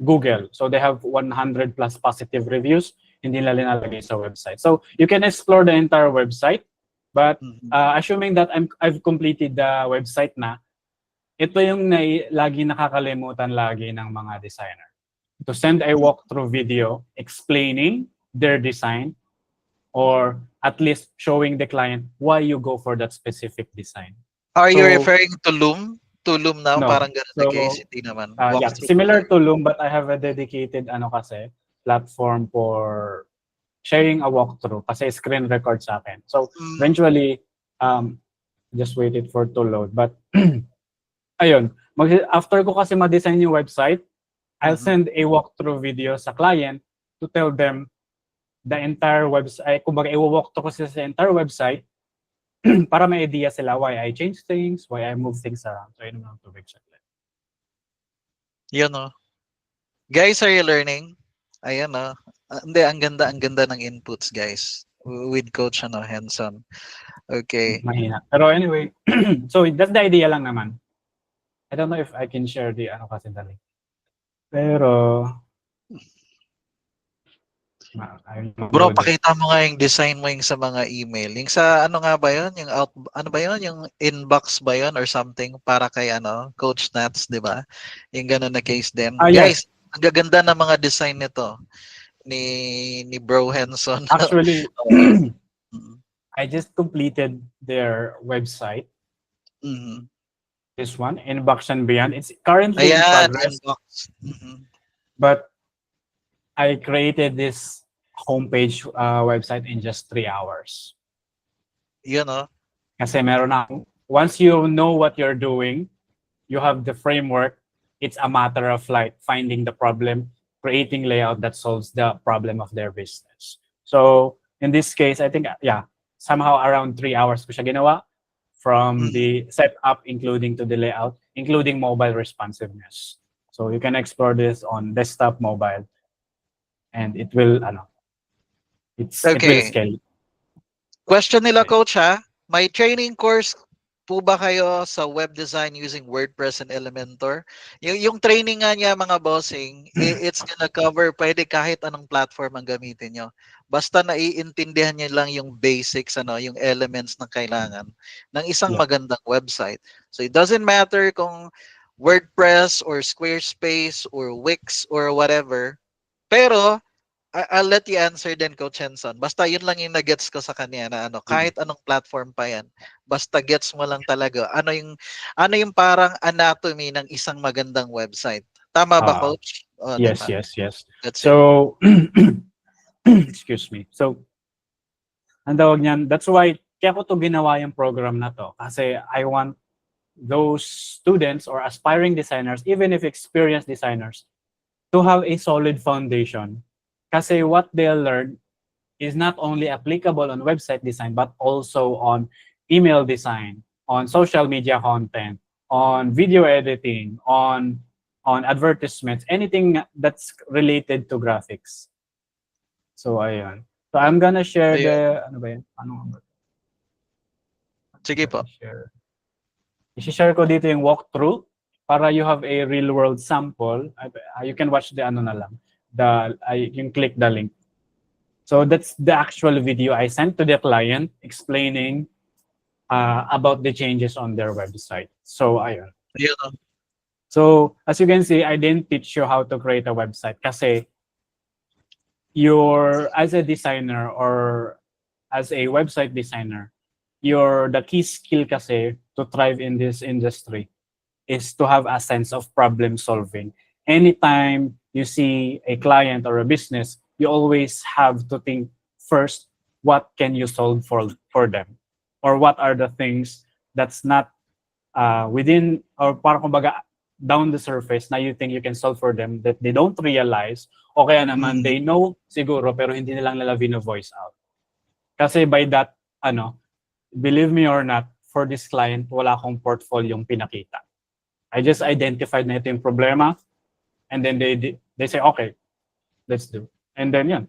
Google. So they have 100 plus positive reviews. Hindi nila linalagay sa website. So you can explore the entire website, but assuming that I've completed the website na, ito yung lagi nakakalimutan lagi ng mga designer. To send a walkthrough video explaining their design or at least showing the client why you go for that specific design. Are you referring to Loom? To Loom now? No. Parang ganun na case. Hindi naman. Similar to Loom, but I have a dedicated platform for sharing a walkthrough kasi screen record sa akin. So eventually, just waited for to load. But ayun, after ko kasi ma-design yung website, I'll send a walkthrough video sa client to tell them the entire website, kumbaga i-walkthrough ko sa entire website para may idea sila why I change things, why I move things around. So, yun ang tubig saglit. Yun oh. Guys, are you learning? Ayan oh. Hindi, ang ganda ng inputs, guys. With Coach Henson. Okay. Mahina. Pero anyway, so that's the idea lang naman. I don't know if I can share the ano kasi dali. Pero, Bro, pakita mo nga yung design mo yung sa mga email. Yung sa ano nga ba yun? Yung ano ba yun? Yung inbox ba yun or something para kay Coach Nats, di ba? Yung ganun na case din. yes. Guys, ang gaganda ng mga design nito ni Bro Henson. Actually, Mhm. I just completed their website. Mhm. This one, Inbox and Beyond. It's currently in Ayan, progress, inbox. Mhm. but I created this homepage website in just 3 hours. Yun oh. Kasi meron na, once you know what you're doing, you have the framework, it's a matter of like finding the problem, creating layout that solves the problem of their business. So in this case, I think, yeah, somehow around 3 hours ko siya ginawa from Mhm. the setup, including to the layout, including mobile responsiveness. So you can explore this on desktop, mobile, and it will, it will Okay. scale. Question nila, Coach, ha? May training course po ba kayo sa web design using WordPress and Elementor? Yung training nga niya, mga bossing, it's gonna cover, pwede kahit anong platform ang gamitin nyo. Basta naiintindihan niyo lang yung basics, yung elements na kailangan ng isang Yeah. magandang website. So it doesn't matter kung WordPress or Squarespace or Wix or whatever. Pero I'll let you answer then, Coach Henson. Basta yun lang yung nagets ko sa kanya na kahit anong platform pa yan, basta gets mo lang talaga ano yung parang anatomy ng isang magandang website. Tama ba, Uh, Coach? Oh, di yes, ba? yes, yes. That's it. So, excuse me. So, ang tawag niyan, that's why kaya ko to ginawa yung program na to. Kasi I want those students or aspiring designers, even if experienced designers, to have a solid foundation. Kasi what they'll learn is not only applicable on website design, but also on email design, on social media content, on video editing, on advertisements, anything that's related to graphics. So, ayun. So, I'm gonna share Ayun. the, ano ba yun? Ano ba? Sige po. Share. I-share ko dito yung walkthrough para you have a real world sample. You can watch the ano na lang. You can click the link. So that's the actual video I sent to the client explaining about the changes on their website. So ayun. Ayun, oh. So as you can see, I didn't teach you how to create a website kasi as a designer or as a website designer, the key skill kasi to thrive in this industry is to have a sense of problem solving. Anytime you see a client or a business, you always have to think first, what can you solve for them? Or what are the things that's not within, or parang kumbaga, down the surface na you think you can solve for them that they don't realize, o kaya naman they know siguro pero hindi nilang nila voice out. Kasi by that, believe me or not, for this client, wala akong portfolio pinakita. I just identified na ito yung problema, and then they say, okay, let's do. And then yun,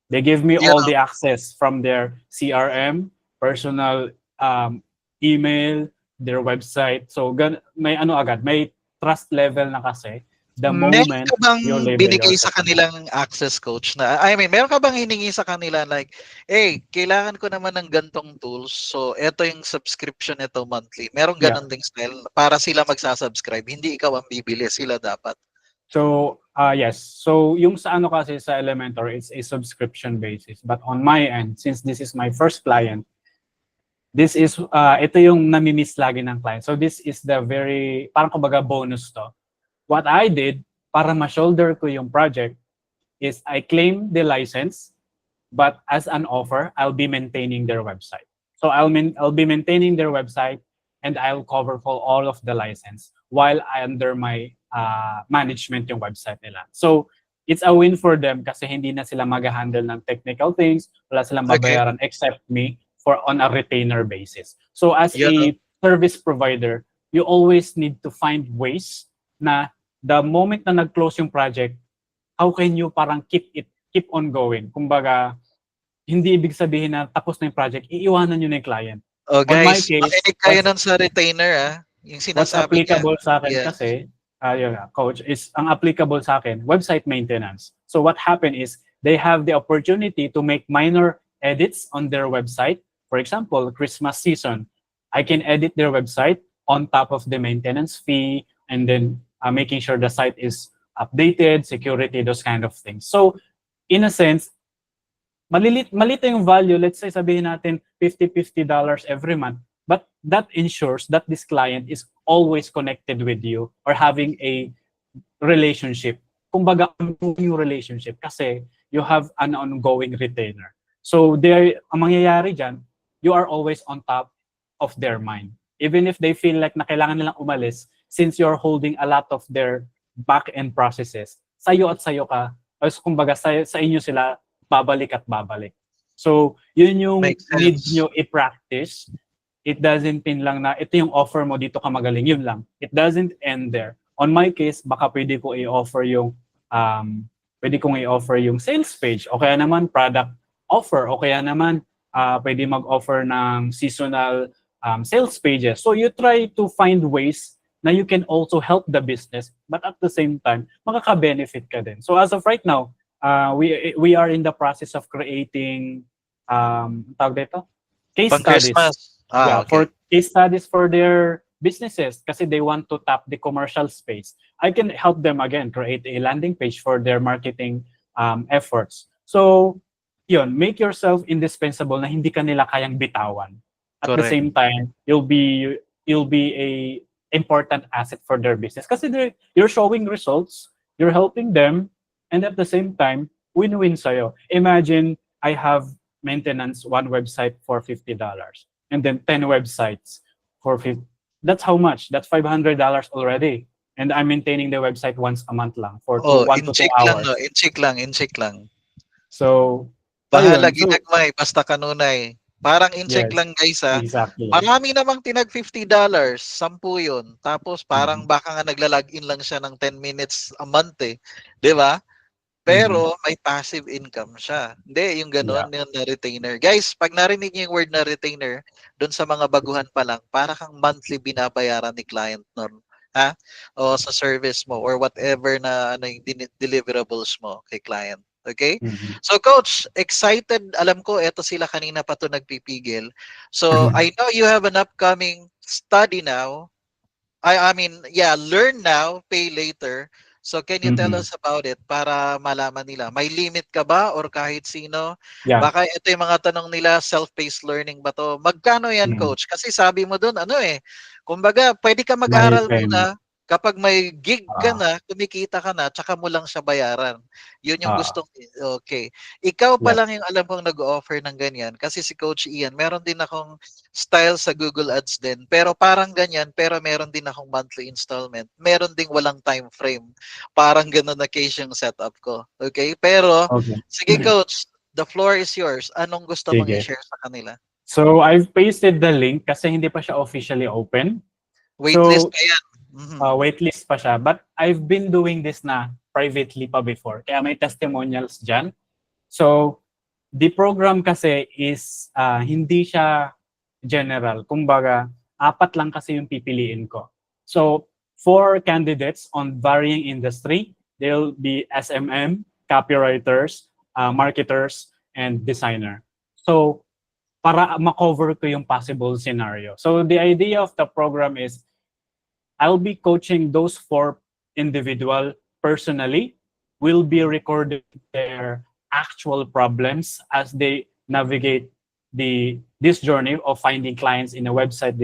they give me all the access from their CRM, personal email, their website. So may agad, may trust level na kasi the Meron moment ka bang you label binigay yourself. sa kanilang access, Coach, na, I mean, meron ka bang hiningi sa kanila like, hey, kailangan ko naman ng gantong tools, so eto yung subscription nito monthly. Meron ganun ding style para sila magsasubscribe, hindi ikaw ang bibili, sila dapat. So, yes. So, yung sa ano kasi sa Elementor, it's a subscription basis. But on my end, since this is my first client, this is, ito yung nami-miss lagi ng client. So, this is the parang kumbaga bonus to. What I did, para ma-shoulder ko yung project, is I claim the license, but as an offer, I'll be maintaining their website. So, I'll be maintaining their website, and I'll cover for all of the license while under my management yung website nila. So, it's a win for them kasi hindi na sila mag-handle ng technical things, wala silang babayaran except me for on a retainer basis. So as Yun, no? a service provider, you always need to find ways na the moment na nag-close yung project, how can you parang keep on going? Kumbaga, hindi ibig sabihin na tapos na yung project, iiwanan nyo na yung client. Oh, On my guys, case, makinig kayo nun sa retainer, ah. Yung what's sinasabi niya. applicable sa akin Yeah. kasi, yun nga, coach, is ang applicable sa akin, website maintenance. So what happened is, they have the opportunity to make minor edits on their website. For example, Christmas season, I can edit their website on top of the maintenance fee, and then making sure the site is updated, security, those kind of things. So in a sense, malito yung value. Let's say sabihin natin $50 every month, but that ensures that this client is always connected with you or having a relationship. Kumbaga, yung relationship kasi you have an ongoing retainer. So ang mangyayari dyan, you are always on top of their mind. Even if they feel like na kailangan nilang umalis, since you're holding a lot of their back-end processes, sa'yo at sa'yo ka, or kumbaga sa inyo sila babalik at babalik. So, yun yung Makes need sense. nyo i-practice. It doesn't mean lang na ito yung offer mo, dito ka magaling, yun lang. It doesn't end there. On my case, baka pwede ko i-offer yung sales page, o kaya naman product offer, o kaya naman pwede mag-offer ng seasonal sales pages. So you try to find ways na you can also help the business, but at the same time, makaka-benefit ka din. So as of right now, we are in the process of creating tawag dito? Case Pang studies. Christmas. Yeah, Okay. for case studies for their businesses kasi they want to tap the commercial space. I can help them again create a landing page for their marketing efforts. So, yun, make yourself indispensable na hindi ka nila kayang bitawan. At the Correct. same time, you'll be a important asset for their business kasi you're showing results, you're helping them, and at the same time, win-win sa'yo. Imagine I have maintenance one website for $50 and then 10 websites for 50. That's how much? That's $500 already. And I'm maintaining the website once a month lang for Oh, 1 to 2 in-check lang, no? hours. In-check lang. So, Bahala ayun. So, ginagmay, basta kanunay. Parang in-check yes, lang, guys, ha. exactly. Marami namang tinag $50, 10 yun. Tapos parang Mhm. baka nga nagla-login lang siya ng 10 minutes a month, eh. 'Di ba? Mhm. Pero may passive income siya. Hindi, yung gano'n, Yeah. yung na retainer. Guys, pag narinig niyo yung word na retainer, doon sa mga baguhan pa lang, para kang monthly binabayaran ni client nun. Ha? O sa service mo or whatever na ano yung deliverables mo kay client. Okay? Mhm. So coach, excited. Alam ko eto sila kanina pa to nagpipigil. So I know you have an upcoming study now. I mean, yeah, learn now, pay later. So can you tell Mhm. us about it para malaman nila? May limit ka ba or kahit sino? Yeah. Baka ito yung mga tanong nila, self-paced learning ba to? Magkano yan, Mhm. coach? Kasi sabi mo doon, ano eh, kumbaga, pwede ka May mag-aral time. muna kapag may gig ka Ah, na, kumikita ka na, tsaka mo lang siya bayaran. Yun yung ah, gustong, okay. Ikaw pa yes. lang yung alam kong nag-offer ng ganyan. Kasi si Coach Ian, meron din akong style sa Google Ads din. Pero parang ganyan, pero meron din akong monthly installment. Meron ding walang time frame. Parang ganun na case yung setup ko. Okay? Pero, Okay. sige coach, the floor is yours. Anong gusto mong Sige. i-share sa kanila? So, I've pasted the link kasi hindi pa siya officially open. Waitlist So, pa yan. Mhm. waitlist pa siya. But I've been doing this na privately pa before. Kaya may testimonials dyan. So, the program kasi is hindi siya general. Kumbaga, 4 lang kasi yung pipiliin ko. So, 4 candidates on varying industry. They'll be SMM, copywriters, marketers, and designer. So, para ma-cover ko yung possible scenario. So, the idea of the program is I'll be coaching those 4 individual personally. We'll be recording their actual problems as they navigate this journey of finding clients in a website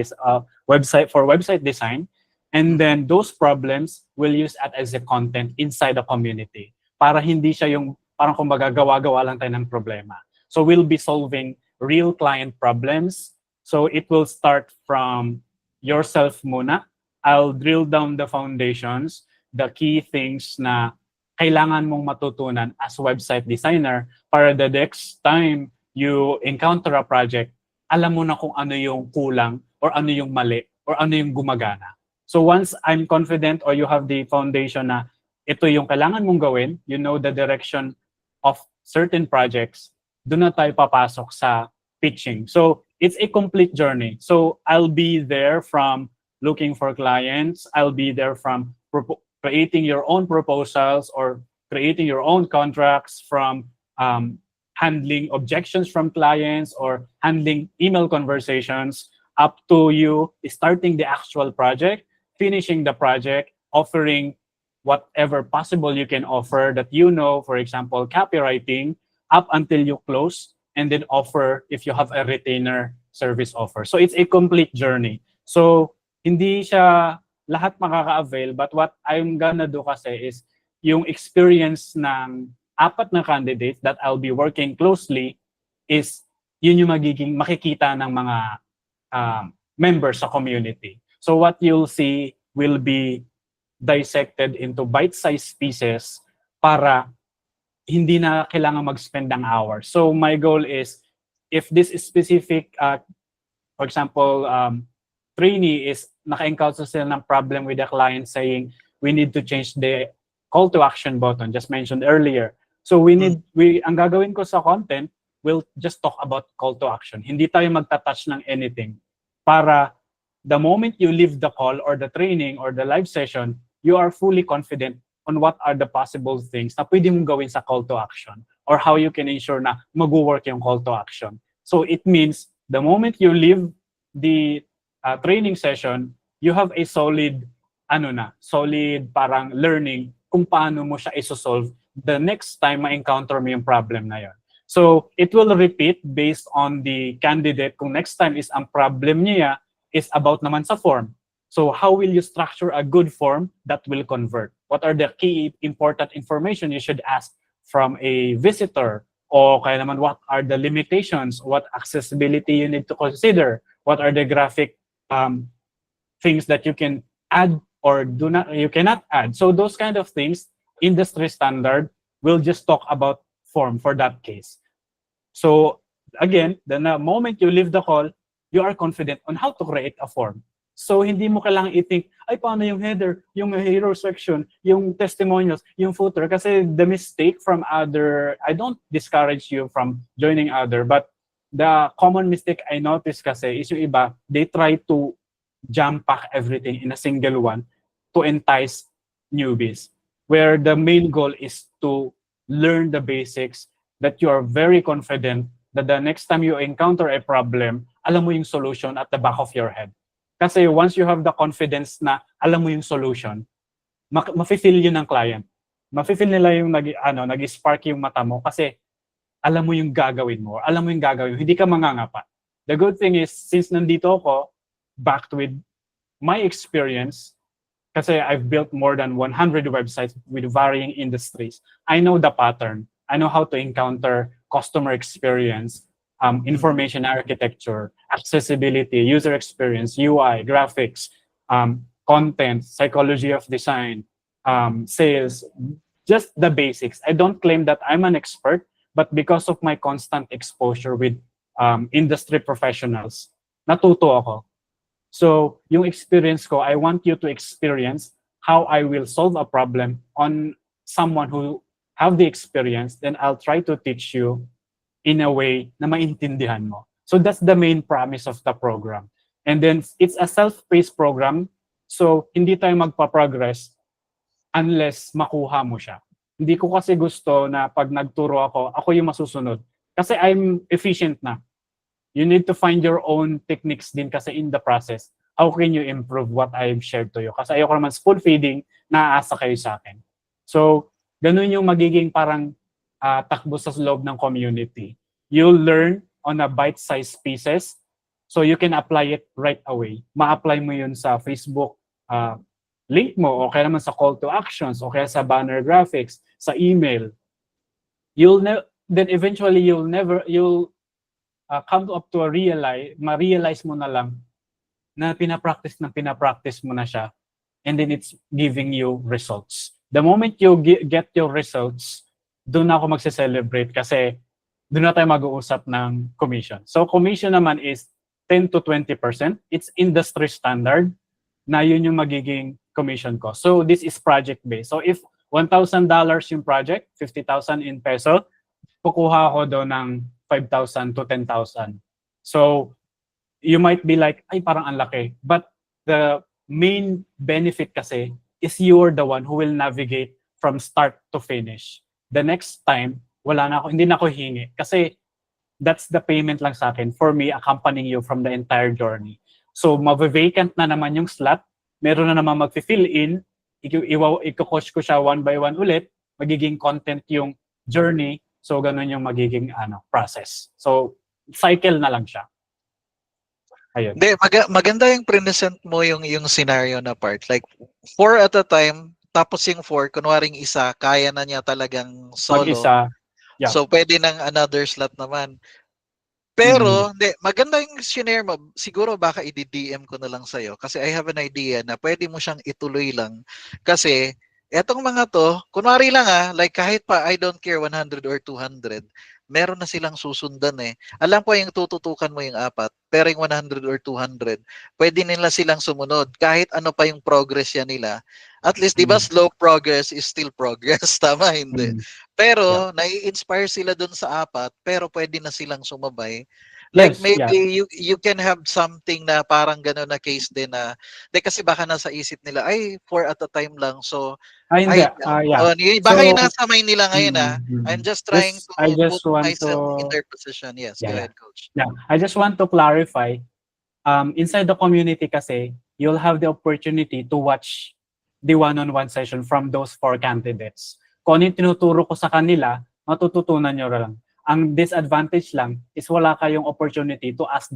for website design, and Mhm. then those problems will use that as a content inside the community para hindi siya yung parang kumbaga gawa-gawa lang tayo ng problema. So we'll be solving real client problems. So it will start from yourself muna. I'll drill down the foundations, the key things na kailangan mong matutunan as website designer para the next time you encounter a project, alam mo na kung ano yung kulang or ano yung mali or ano yung gumagana. So once I'm confident or you have the foundation na ito yung kailangan mong gawin, you know the direction of certain projects, doon na tayo papasok sa pitching. So it's a complete journey. So I'll be there from looking for clients. I'll be there from creating your own proposals or creating your own contracts, from handling objections from clients or handling email conversations, up to you starting the actual project, finishing the project, offering whatever possible you can offer that you know, for example, copywriting, up until you close, and then offer if you have a retainer service offer. So it's a complete journey. So hindi siya lahat makaka-avail, but what I'm gonna do kasi is yung experience ng apat na candidates that I'll be working closely is yun yung magiging makikita ng mga members sa community. So what you'll see will be dissected into bite-sized pieces para hindi na kailangan mag-spend ng hours. So my goal is, if this specific, for example, trainee is naka-encounter sila ng problem with the client saying, we need to change the call to action button, just mentioned earlier. So ang gagawin ko sa content, we'll just talk about call to action. Hindi tayo magta-touch ng anything para the moment you leave the call or the training or the live session, you are fully confident on what are the possible things na pwede mong gawin sa call to action or how you can ensure na mag-work yung call to action. So it means the moment you leave the training session, you have a solid parang learning kung paano mo siya isosolve the next time ma-encounter mo yung problem na yun. So it will repeat based on the candidate kung next time is ang problem niya is about naman sa form. So how will you structure a good form that will convert? What are the key important information you should ask from a visitor? O kaya naman, what are the limitations? What accessibility you need to consider? What are the graphic things that you can add or you cannot add? So those kind of things, industry standard, we'll just talk about form for that case. So again, the moment you leave the call, you are confident on how to create a form. So hindi mo kailangang i-think, ay paano yung header, yung hero section, yung testimonials, yung footer. Kasi the mistake from other, I don't discourage you from joining other, but the common mistake I noticed kasi is yung iba, they try to jam pack everything in a single one to entice newbies. Where the main goal is to learn the basics, that you are very confident that the next time you encounter a problem, alam mo yung solution at the back of your head. Kasi once you have the confidence na alam mo yung solution, mafe-feel yun ng client. Mafe-feel nila yung nag-spark yung mata mo kasi alam mo yung gagawin mo, alam mo yung gagawin mo, hindi ka mangangapa. The good thing is, since nandito ako, backed with my experience, kasi I've built more than 100 websites with varying industries, I know the pattern. I know how to encounter customer experience, information architecture, accessibility, user experience, UI, graphics, content, psychology of design, sales, just the basics. I don't claim that I'm an expert, but because of my constant exposure with industry professionals, natuto ako. So yung experience ko, I want you to experience how I will solve a problem on someone who have the experience, then I'll try to teach you in a way na maintindihan mo. So that's the main promise of the program. And then it's a self-paced program, so hindi tayo magpa-progress unless makuha mo siya. Hindi ko kasi gusto na pag nagturo ako yung masusunod. Kasi I'm efficient na. You need to find your own techniques din kasi in the process. How can you improve what I've shared to you? Kasi ayoko naman spoon feeding, naaasa kayo sa akin. So, ganun yung magiging parang takbo sa loob ng community. You'll learn on a bite-sized pieces so you can apply it right away. Ma-apply mo yun sa Facebook link mo o kaya naman sa call to actions o kaya sa banner graphics, sa email. Then eventually you'll come up to ma-realize mo na lang na pinapractice mo na siya, and then it's giving you results. The moment you get your results, doon ako magse-celebrate kasi doon na tayo mag-uusap ng commission. So commission naman is 10 to 20%. It's industry standard na yun yung magiging commission ko. So this is project based. So if $1,000 yung project, 50,000 in peso, kukuha ako doon ng 5,000 to 10,000. So you might be like, ay parang ang laki. But the main benefit kasi is you're the one who will navigate from start to finish. The next time, wala na ako, hindi na ako hingi. Kasi that's the payment lang sa akin for me accompanying you from the entire journey. So, mavacant na naman yung slot, meron na naman mag-fill in, i-coach ko siya one by one ulit, magiging content yung journey, so ganun yung magiging process. So, cycle na lang siya. Ayun. Hindi, maganda yung present mo yung scenario na part. Like, 4 at a time, tapos yung 4, kunwaring isa, kaya na niya talagang solo. Mag-isa, yeah. So, pwede ng another slot naman. Pero, hindi, maganda yung scenario mo. Siguro baka i-DM ko na lang sa'yo. Kasi I have an idea na pwede mo siyang ituloy lang. Kasi, etong mga to, kunwari lang like kahit pa I don't care 100 or 200, meron na silang susundan eh. Alam ko yung tututukan mo yung 4, pero yung 100 or 200, pwede nila silang sumunod. Kahit ano pa yung progress yan nila. At least, di ba, slow progress is still progress. Tama, hindi. Pero, nai-inspire sila dun sa 4, pero pwede na silang sumabay. Like maybe you can have something na parang gano'n na case din na, kasi baka nasa isip nila, ay, 4 at a time lang. So, hindi. baka So, yung nasa mind nila ngayon I'm just trying to put myself in their position. Yes, go ahead, Coach. Yeah, I just want to clarify, inside the community kasi, you'll have the opportunity to watch the one-on-one session from those 4 candidates. Kung ano yung tinuturo ko sa kanila, matututunan nyo lang. Ang disadvantage lang is wala kayong opportunity to ask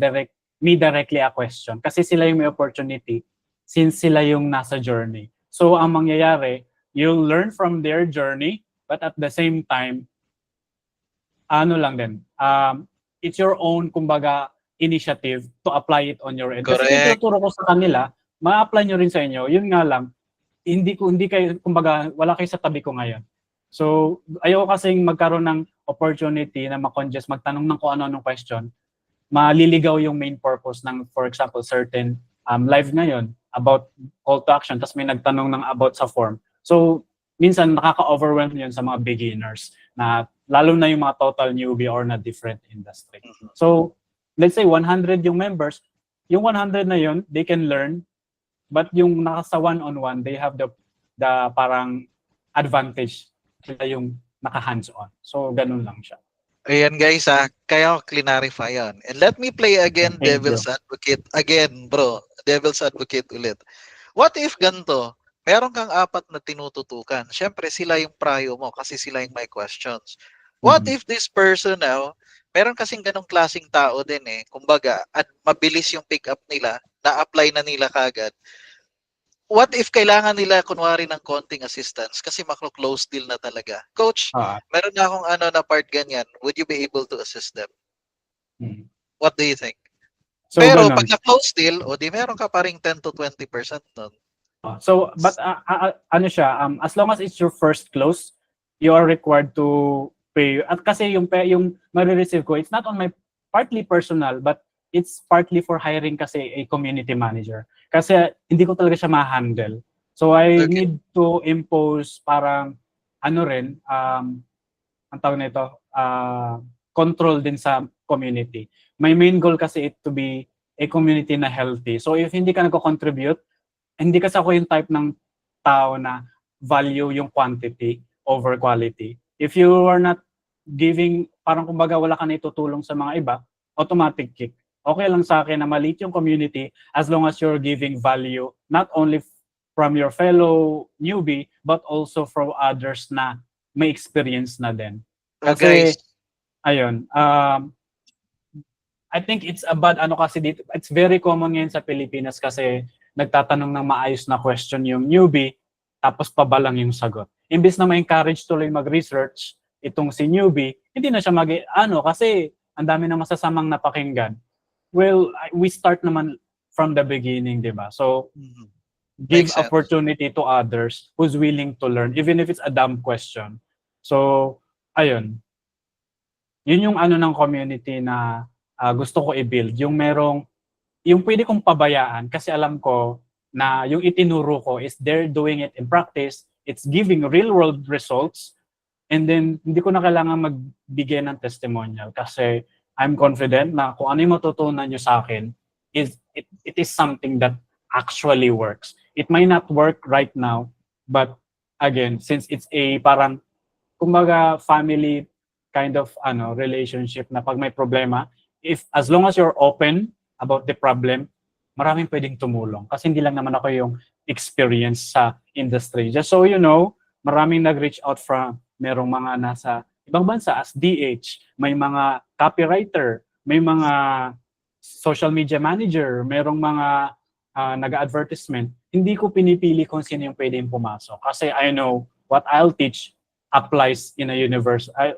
me directly a question. Kasi sila yung may opportunity since sila yung nasa journey. So, ang mangyayari, you'll learn from their journey, but at the same time, lang din, it's your own, kumbaga, initiative to apply it on your end. Correct. Kasi yung tinuturo ko sa kanila, ma-apply nyo rin sa inyo. Yun nga lang, hindi kayo, kumbaga, wala kayo sa tabi ko ngayon. So, ayoko kasing magkaroon ng opportunity na ma-congest, magtanong ng kung ano-anong question, maliligaw yung main purpose ng, for example, certain live ngayon about call to action, tapos may nagtanong ng about sa form. So, minsan nakaka-overwhelm yun sa mga beginners na lalo na yung mga total newbie or na different industry. So, let's say 100 yung members, yung 100 na yun, they can learn, but yung nasa one-on-one, they have the parang advantage, sila yung naka-hands-on. So, ganun lang siya. Ayan guys kaya ko clarify yan. And let me play again devil's advocate. Again bro, devil's advocate ulit. What if ganito? Meron kang 4 na tinututukan. Siyempre sila yung prayo mo kasi sila yung may questions. What if this person now, meron kasing ganong klaseng tao din eh. Kumbaga, at mabilis yung pick up nila, na-apply na nila kagad. What if kailangan nila kunwari ng konting assistance kasi maklo-close deal na talaga? Coach, meron na akong na part ganyan. Would you be able to assist them? What do you think? So, pero ganun, pag na-close deal, di meron ka pa ring 10 to 20% nun. So, but as long as it's your first close, you are required to pay. At kasi yung marireceive ko, it's not on my partly personal, but it's partly for hiring kasi a community manager. Kasi hindi ko talaga siya ma-handle. So I need to impose parang rin, ang tawag nito, control din sa community. My main goal kasi it to be a community na healthy. So if hindi ka nagko-contribute, hindi kasi ako yung type ng tao na value yung quantity over quality. If you are not giving, parang kumbaga wala ka na itutulong sa mga iba, automatic kick. Okay lang sa akin na maliit yung community as long as you're giving value not only from your fellow newbie but also from others na may experience na din. Kasi, ayun, I think it's a bad kasi dito, it's very common ngayon sa Pilipinas kasi nagtatanong ng maayos na question yung newbie tapos pabalang yung sagot. Imbis na ma-encourage tuloy mag-research itong si newbie, hindi na siya kasi ang dami na masasamang napakinggan. Well, we start naman from the beginning, di ba? So, give opportunity to others who's willing to learn, even if it's a dumb question. So, ayun. Yun yung ano ng community na gusto ko i-build. Yung merong, yung pwede kong pabayaan kasi alam ko na yung itinuro ko is they're doing it in practice, it's giving real world results, and then hindi ko na kailangan magbigay ng testimonial kasi I'm confident na kung ano yung matutunan nyo sa akin is it is something that actually works. It might not work right now, but again, since it's a parang kumbaga family kind of relationship na pag may problema, if as long as you're open about the problem, maraming pwedeng tumulong. Kasi hindi lang naman ako yung experience sa industry. Just so you know, maraming nag-reach out from merong mga nasa ibang bansa as DH, may mga copywriter, may mga social media manager, merong mga nag-advertisement. Hindi ko pinipili kung sino yung pwedeng pumasok. Kasi I know what I'll teach applies in a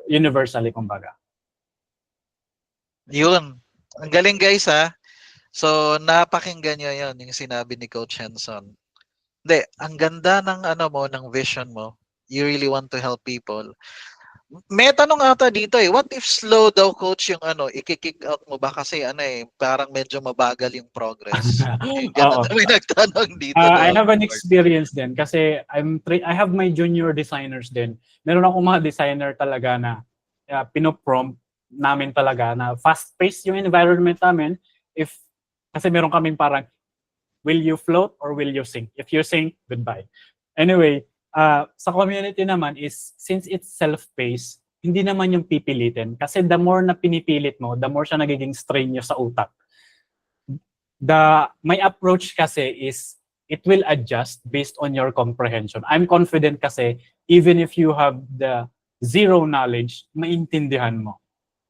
universally kumbaga. Yun. Ang galing guys ha. So napakinggan nyo yun, yung sinabi ni Coach Henson. Hindi, ang ganda ng ano mo, ng vision mo. You really want to help people. May tanong ata dito eh. What if slow daw coach yung ano, i-kick out mo ba kasi ano eh, parang medyo mabagal yung progress. Yung ganun Oo. na may nagtanong dito I doon. have an experience din kasi I have my junior designers din. Meron akong mga designer talaga na pinoprompt namin talaga na fast-paced yung environment namin. If kasi meron kaming parang will you float or will you sink? If you sink, goodbye. Anyway, sa community naman is since it's self-paced, hindi naman yung pipilitin. Kasi the more na pinipilit mo, the more siya nagiging strain nyo sa utak. My approach kasi is it will adjust based on your comprehension. I'm confident kasi even if you have the zero knowledge, maintindihan mo.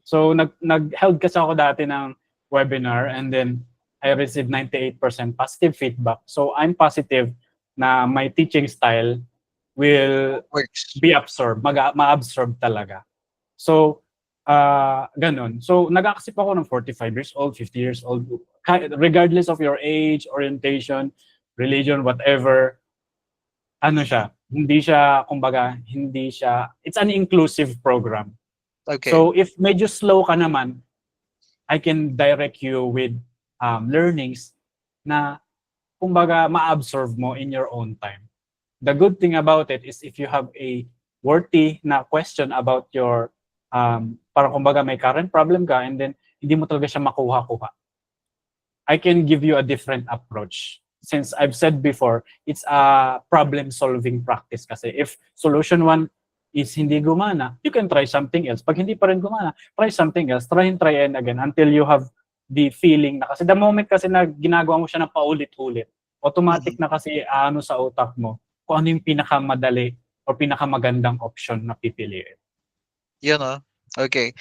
So nag-held kasi ako dati ng webinar and then I received 98% positive feedback. So I'm positive na my teaching style will Works. be absorbed, ma-absorb talaga. So ganun. So nag-accept ako ng 45 years old, 50 years old, regardless of your age, orientation, religion, whatever, ano siya, hindi siya, it's an inclusive program. Okay. So if medyo slow ka naman, I can direct you with learnings na kumbaga ma-absorb mo in your own time. The good thing about it is if you have a worthy na question about your parang kumbaga may current problem ka and then hindi mo talaga siya makuha-kuha, I can give you a different approach. Since I've said before, it's a problem-solving practice kasi. If solution 1 is hindi gumana, you can try something else. Pag hindi pa rin gumana, try something else. Try and again until you have the feeling na kasi the moment kasi na ginagawa mo siya ng paulit-ulit, automatic na kasi ano sa utak mo kung ano yung pinakamadali o pinakamagandang option na pipiliin. Yun oh. Okay.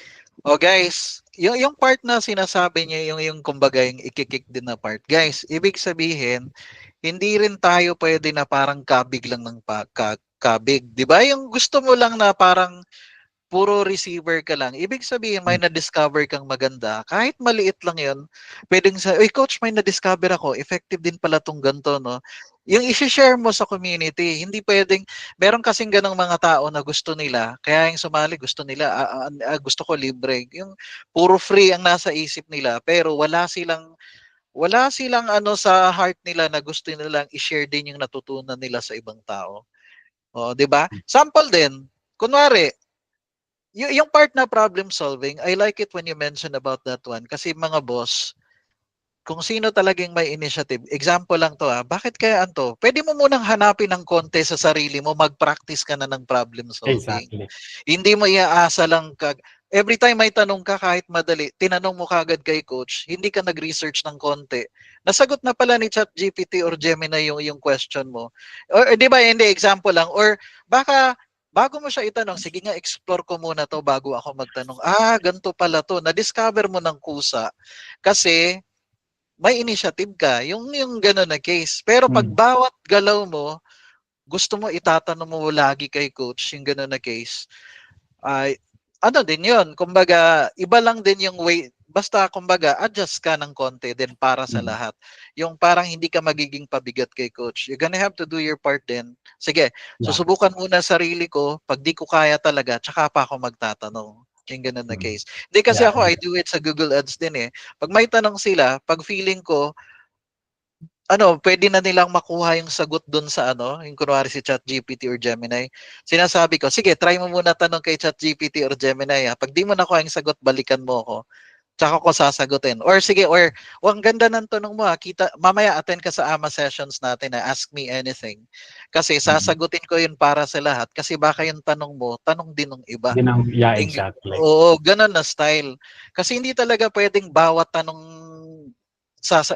Oh guys, yung part na sinasabi niyo yung kumbaga yung ikikik din na part. Guys, ibig sabihin, hindi rin tayo pwede na parang kabig lang ng kabig. 'Di ba? Yung gusto mo lang na parang puro receiver ka lang. Ibig sabihin, may na-discover kang maganda. Kahit maliit lang yun, pwedeng sa, uy coach, may na-discover ako. Effective din pala tong ganito, no? Yung i-share mo sa community, hindi pwedeng, meron kasing ganong mga tao na gusto nila, kaya yung sumali, gusto nila, gusto ko libre. Yung puro free ang nasa isip nila, pero wala silang ano sa heart nila na gusto nilang i-share din yung natutunan nila sa ibang tao. O, 'di ba? Sample din. Kunwari, yung part na problem solving, I like it when you mention about that one. Kasi mga boss, kung sino talagang may initiative, example lang to bakit kaya anto? Pwede mo munang hanapin ng konti sa sarili mo, mag-practice ka na ng problem solving. Exactly. Hindi mo iaasa lang every time may tanong ka kahit madali, tinanong mo kagad kay coach, hindi ka nag-research ng konti. Nasagot na pala ni ChatGPT or Gemini yung question mo. Or di ba, hindi example lang or baka bago mo siya itanong, sige nga explore ko muna to bago ako magtanong. Ganito pala to. Na-discover mo ng kusa kasi may initiative ka, yung gano'n na case. Pero pag bawat galaw mo, gusto mo itatanong mo lagi kay coach, yung gano'n na case, ay ano din yun, kumbaga, iba lang din yung way, basta kumbaga, adjust ka ng konti din para sa lahat. Yung parang hindi ka magiging pabigat kay coach. You're gonna have to do your part din. Sige, Yeah. susubukan muna sarili ko, pag di ko kaya talaga, tsaka pa ako magtatanong. Yung ganun na Mm. case. Hindi kasi Yeah, ako, I do it sa Google Ads din eh. Pag may tanong sila, pag feeling ko, pwede na nilang makuha yung sagot dun sa yung kunwari si ChatGPT or Gemini. Sinasabi ko, sige, try mo muna tanong kay ChatGPT or Gemini. Pag di mo nakuha yung sagot, balikan mo ako. Tsaka ko sasagutin. Or sige, ang ganda ng tanong mo kita, mamaya attend ka sa AMA sessions natin na ask me anything. Kasi mm. sasagutin ko yun para sa lahat. Kasi baka yung tanong mo, tanong din ng iba. Yeah, exactly. Oo, ganun na style. Kasi hindi talaga pwedeng bawat tanong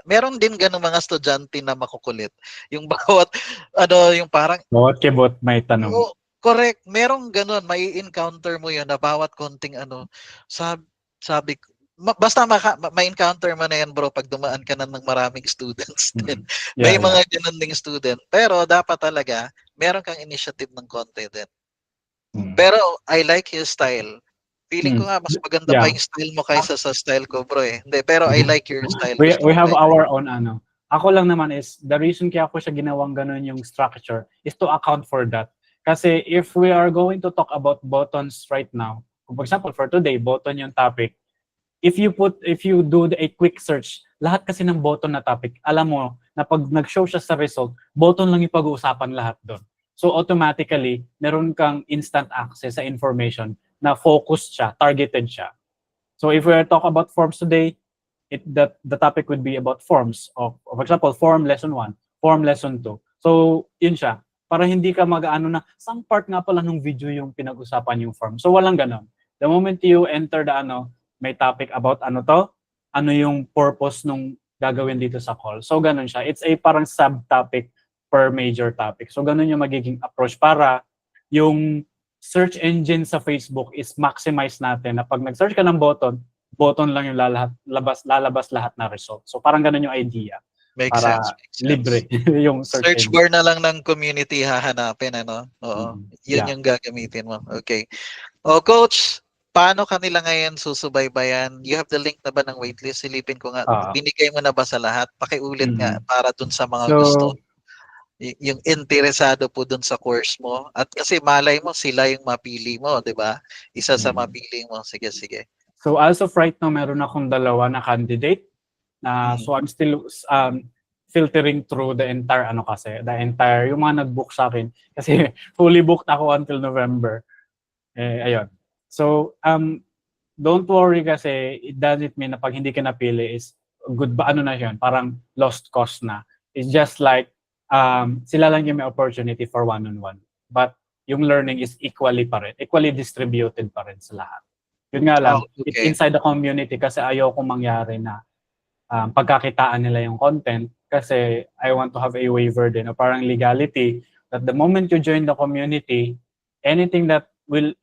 meron din ganung mga estudyante na makukulit. Yung bawat yung parang Bawat kibot may tanong. oo, correct. Merong ganun, may encounter mo 'yun na bawat konting sab sabi ko basta ma-encounter mo na yan bro pag dumaan ka na ng maraming students din. Mm. May Yeah, yeah. mga ganun ding student. Pero dapat talaga meron kang initiative ng konti din. Mm. Pero I like his style. Feeling Mm. ko nga mas maganda pa Yeah. yung style mo kaysa sa style ko, bro eh. Hindi, pero I like your style. Gusto We ko have kaya. our own ano. Ako lang naman is, the reason kaya ako siya ginawang ganun yung structure is to account for that. Kasi if we are going to talk about buttons right now, for example, for today, button yung topic, if you do a quick search, lahat kasi ng button na topic, alam mo na pag nag-show siya sa result, button lang yung pag-uusapan lahat doon. So automatically, meron kang instant access sa information na focused siya, targeted siya. So if we are talking about forms today, the topic would be about forms of example, form lesson 1, form lesson 2. So yun siya, para hindi ka mag-ano na some part nga pala ng video yung pinag-usapan yung form. So walang ganon. The moment you enter the may topic about ano to, ano yung purpose nung gagawin dito sa call. So ganon siya. It's a parang subtopic per major topic. So ganon yung magiging approach para yung search engine sa Facebook is maximize natin na pag nag-search ka ng button lang yung lalabas lahat na result. So parang ganun yung idea Makes sense, para makes sense. libre yung search Search engine. bar na lang ng community hahanapin, Oo. Yun Yeah. yung gagamitin mo. Okay. O, coach, paano kanila ngayon susubaybayan? You have the link na ba ng waitlist? Silipin ko nga. Uh, Binigay mo na ba sa lahat? Pakiulit nga mm. para dun sa mga gusto. So, Yung interesado po dun sa course mo. At kasi malay mo, sila yung mapili mo, di ba? Isa sa mm. mapili mo. Sige, sige. So as of right now, meron akong dalawa na candidate. So I'm still filtering through the entire yung mga nag-book sa akin kasi fully booked ako until November. Ayun. So don't worry kasi it doesn't mean na pag hindi ka napili is good ba na yun, parang lost cause na. It's just like sila lang yung may opportunity for one-on-one. But yung learning is equally distributed pa rin sa lahat. Yun nga lang, Oh, it's okay. inside the community kasi ayoko mangyari na pagkakitaan nila yung content kasi I want to have a waiver din o parang legality that the moment you join the community, anything that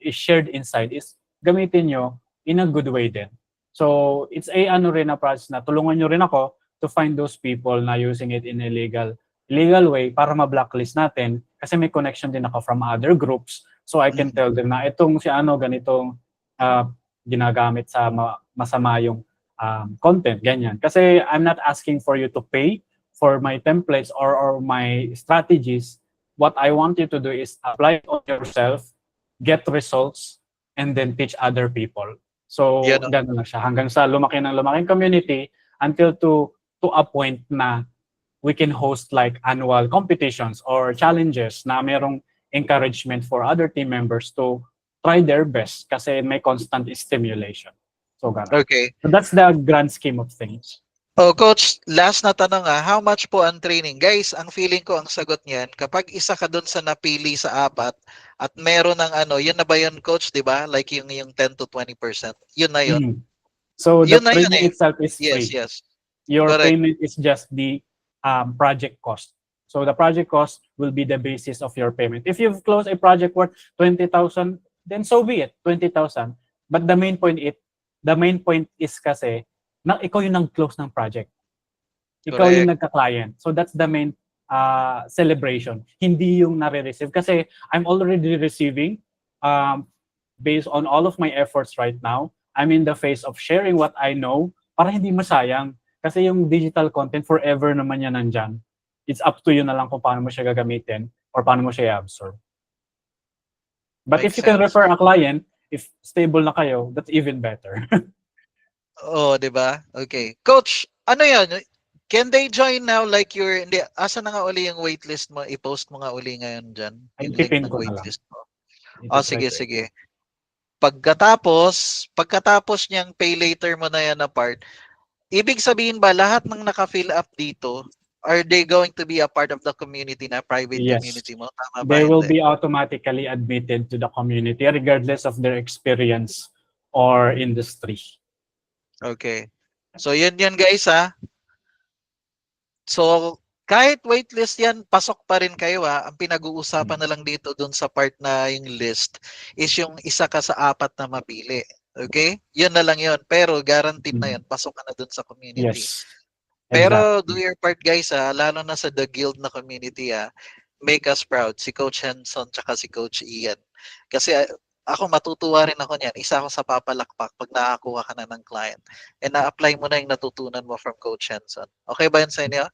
is shared inside is gamitin nyo in a good way din. So it's a rin na process na tulungan nyo rin ako to find those people na using it in a legal way para ma-blacklist natin kasi may connection din ako from other groups so I can tell them na itong si ganitong ginagamit sa masama yung content, ganyan. Kasi I'm not asking for you to pay for my templates or my strategies. What I want you to do is apply it on yourself, get results, and then teach other people. So, Yan, ganun lang siya. Hanggang sa lumaking community until to a point na we can host like annual competitions or challenges na merong encouragement for other team members to try their best kasi may constant stimulation. So, ganun. okay. So, that's the grand scheme of things. Oh, coach, last na tanong how much po ang training? Guys, ang feeling ko ang sagot niyan, kapag isa ka doon sa napili sa apat at meron ng yun na ba yun coach, 'di ba? Like yung 10 to 20%. Yun na yun. Mm. So the Yun na yun training eh. itself is Yes, free. yes. Your Correct. payment is just the project cost. So the project cost will be the basis of your payment. If you've closed a project worth 20,000, then so be it, 20,000. But the main point is kasi na ikaw yung nag-close ng project. Ikaw yung Correct. nagka-client. So that's the main celebration. Hindi yung nare-receive. Kasi I'm already receiving based on all of my efforts right now. I'm in the phase of sharing what I know para hindi masayang. Kasi yung digital content, forever naman yan nandyan. It's up to you na lang kung paano mo siya gagamitin or paano mo siya i-absorb. But if Makes you can sense. refer a client, If stable na kayo, that's even better. Oh, 'di ba? Okay. Coach, ano 'yan? Can they join now like hindi, asa na nga uli yung waitlist mo? I-post mo nga uli ngayon diyan, Ay, yung link pipin ng ko na lang. waitlist mo. Oh, Ito-try sige, ko sige. i-pin. Pagkatapos niyang pay later mo na yan na part, ibig sabihin ba lahat ng naka-fill up dito, are they going to be a part of the community na private Yes. community mo? Tama ba? They will Hindi. be automatically admitted to the community regardless of their experience or industry. Okay. So, yun yun guys ha. So, kahit waitlist yan, pasok pa rin kayo ha. Ang pinag-uusapan Mm. na lang dito dun sa part na yung list is yung isa ka sa apat na mapili. Okay? Yun na lang yun. Pero guaranteed na Mm. yun. Pasok ka na dun sa community. Yes, Pero do exactly. your part guys ha, lalo na sa The Guild na community ha. Make us proud. Si Coach Henson tsaka si Coach Ian. Kasi ako matutuwa rin ako niyan. Isa ako sa papalakpak pag nakakuha ka na ng client. And na-apply mo na yung natutunan mo from Coach Henson. Okay ba yun sa inyo?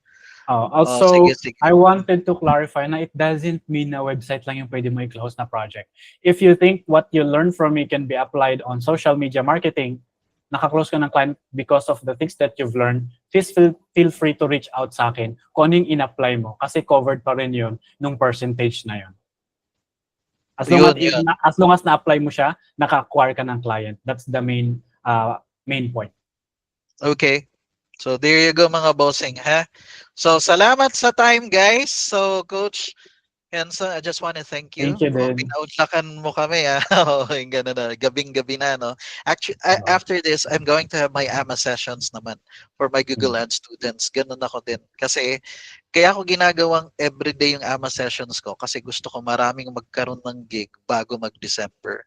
Oh, sige, Also, sige. I wanted to clarify na it doesn't mean na website lang yung pwede mo i-close na project. If you think what you learn from me can be applied on social media marketing, naka-close ka ng client because of the things that you've learned, please feel free to reach out sa akin kung ano yung in-apply mo kasi covered pa rin yun nung percentage na yun. Yun, yun. As long as na-apply mo siya, naka-acquire ka ng client. That's the main point. Okay. So there you go mga bossing, ha? So salamat sa time guys. So Coach Henson, I just want to thank you. Thank you Oh, din. pinaunlakan mo kami, ah. Oh, yung ganun na, gabing-gabi na, no? Actually, Uh, after this, I'm going to have my AMA sessions naman for my Google mm, Ads students. Ganun ako din. Kasi, kaya ako ginagawang everyday yung AMA sessions ko kasi gusto ko maraming magkaroon ng gig bago mag-December.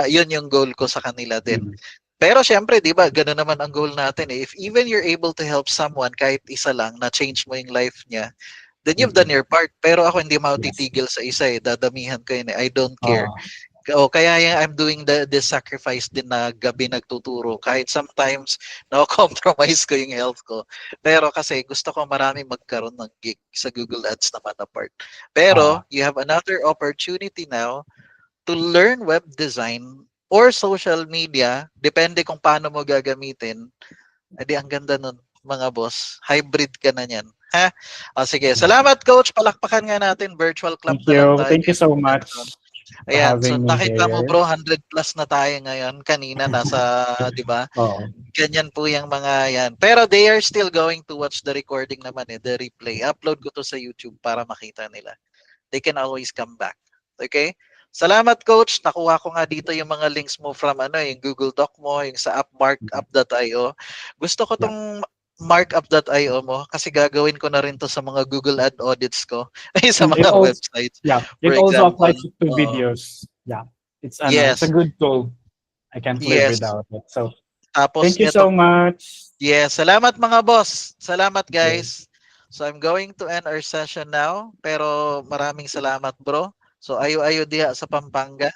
Yun yung goal ko sa kanila din. mm, Pero syempre, di ba, gano'n naman ang goal natin eh. If even you're able to help someone kahit isa lang na change mo yung life niya, then you've done mm. your part. Pero ako hindi Yes. matitigil sa isa eh. Dadamihan ko yun eh. I don't care. Uh, O kaya yung I'm doing the sacrifice din na gabi nagtuturo. Kahit sometimes na-compromise ko yung health ko. Pero kasi gusto ko marami magkaroon ng gig sa Google Ads naman na part. uh, Pero you have another opportunity now to learn web design or social media, depende kung paano mo gagamitin. Edi ang ganda nun, mga boss. Hybrid ka na niyan. Ha? O sige, salamat coach. Palakpakan nga natin. Virtual clap Thank na lang you. tayo Thank you kay so Coach Henson. much for Ayan, so having me nakita mo here. bro, 100 plus na tayo ngayon. Kanina nasa, di ba? Oh, Ganyan po yung mga yan. Pero they are still going to watch the recording naman eh, the replay. Upload ko to sa YouTube para makita nila. They can always come back. Okay? Salamat coach. Nakuha ko nga dito yung mga links mo from yung Google Doc mo, yung sa app mhm. markup.io. Gusto ko Yeah. tong markup.io mo kasi gagawin ko na rin to sa mga Google Ad audits ko ay sa And mga websites. it For also example, applies to videos. Yeah. It's a yes, good tool. I can't live yes. without it. So, Tapos thank you so nito, much. yes, salamat mga boss. Salamat Thank you. guys. So I'm going to end our session now. Pero maraming salamat bro. So ayo-ayo diha sa Pampanga.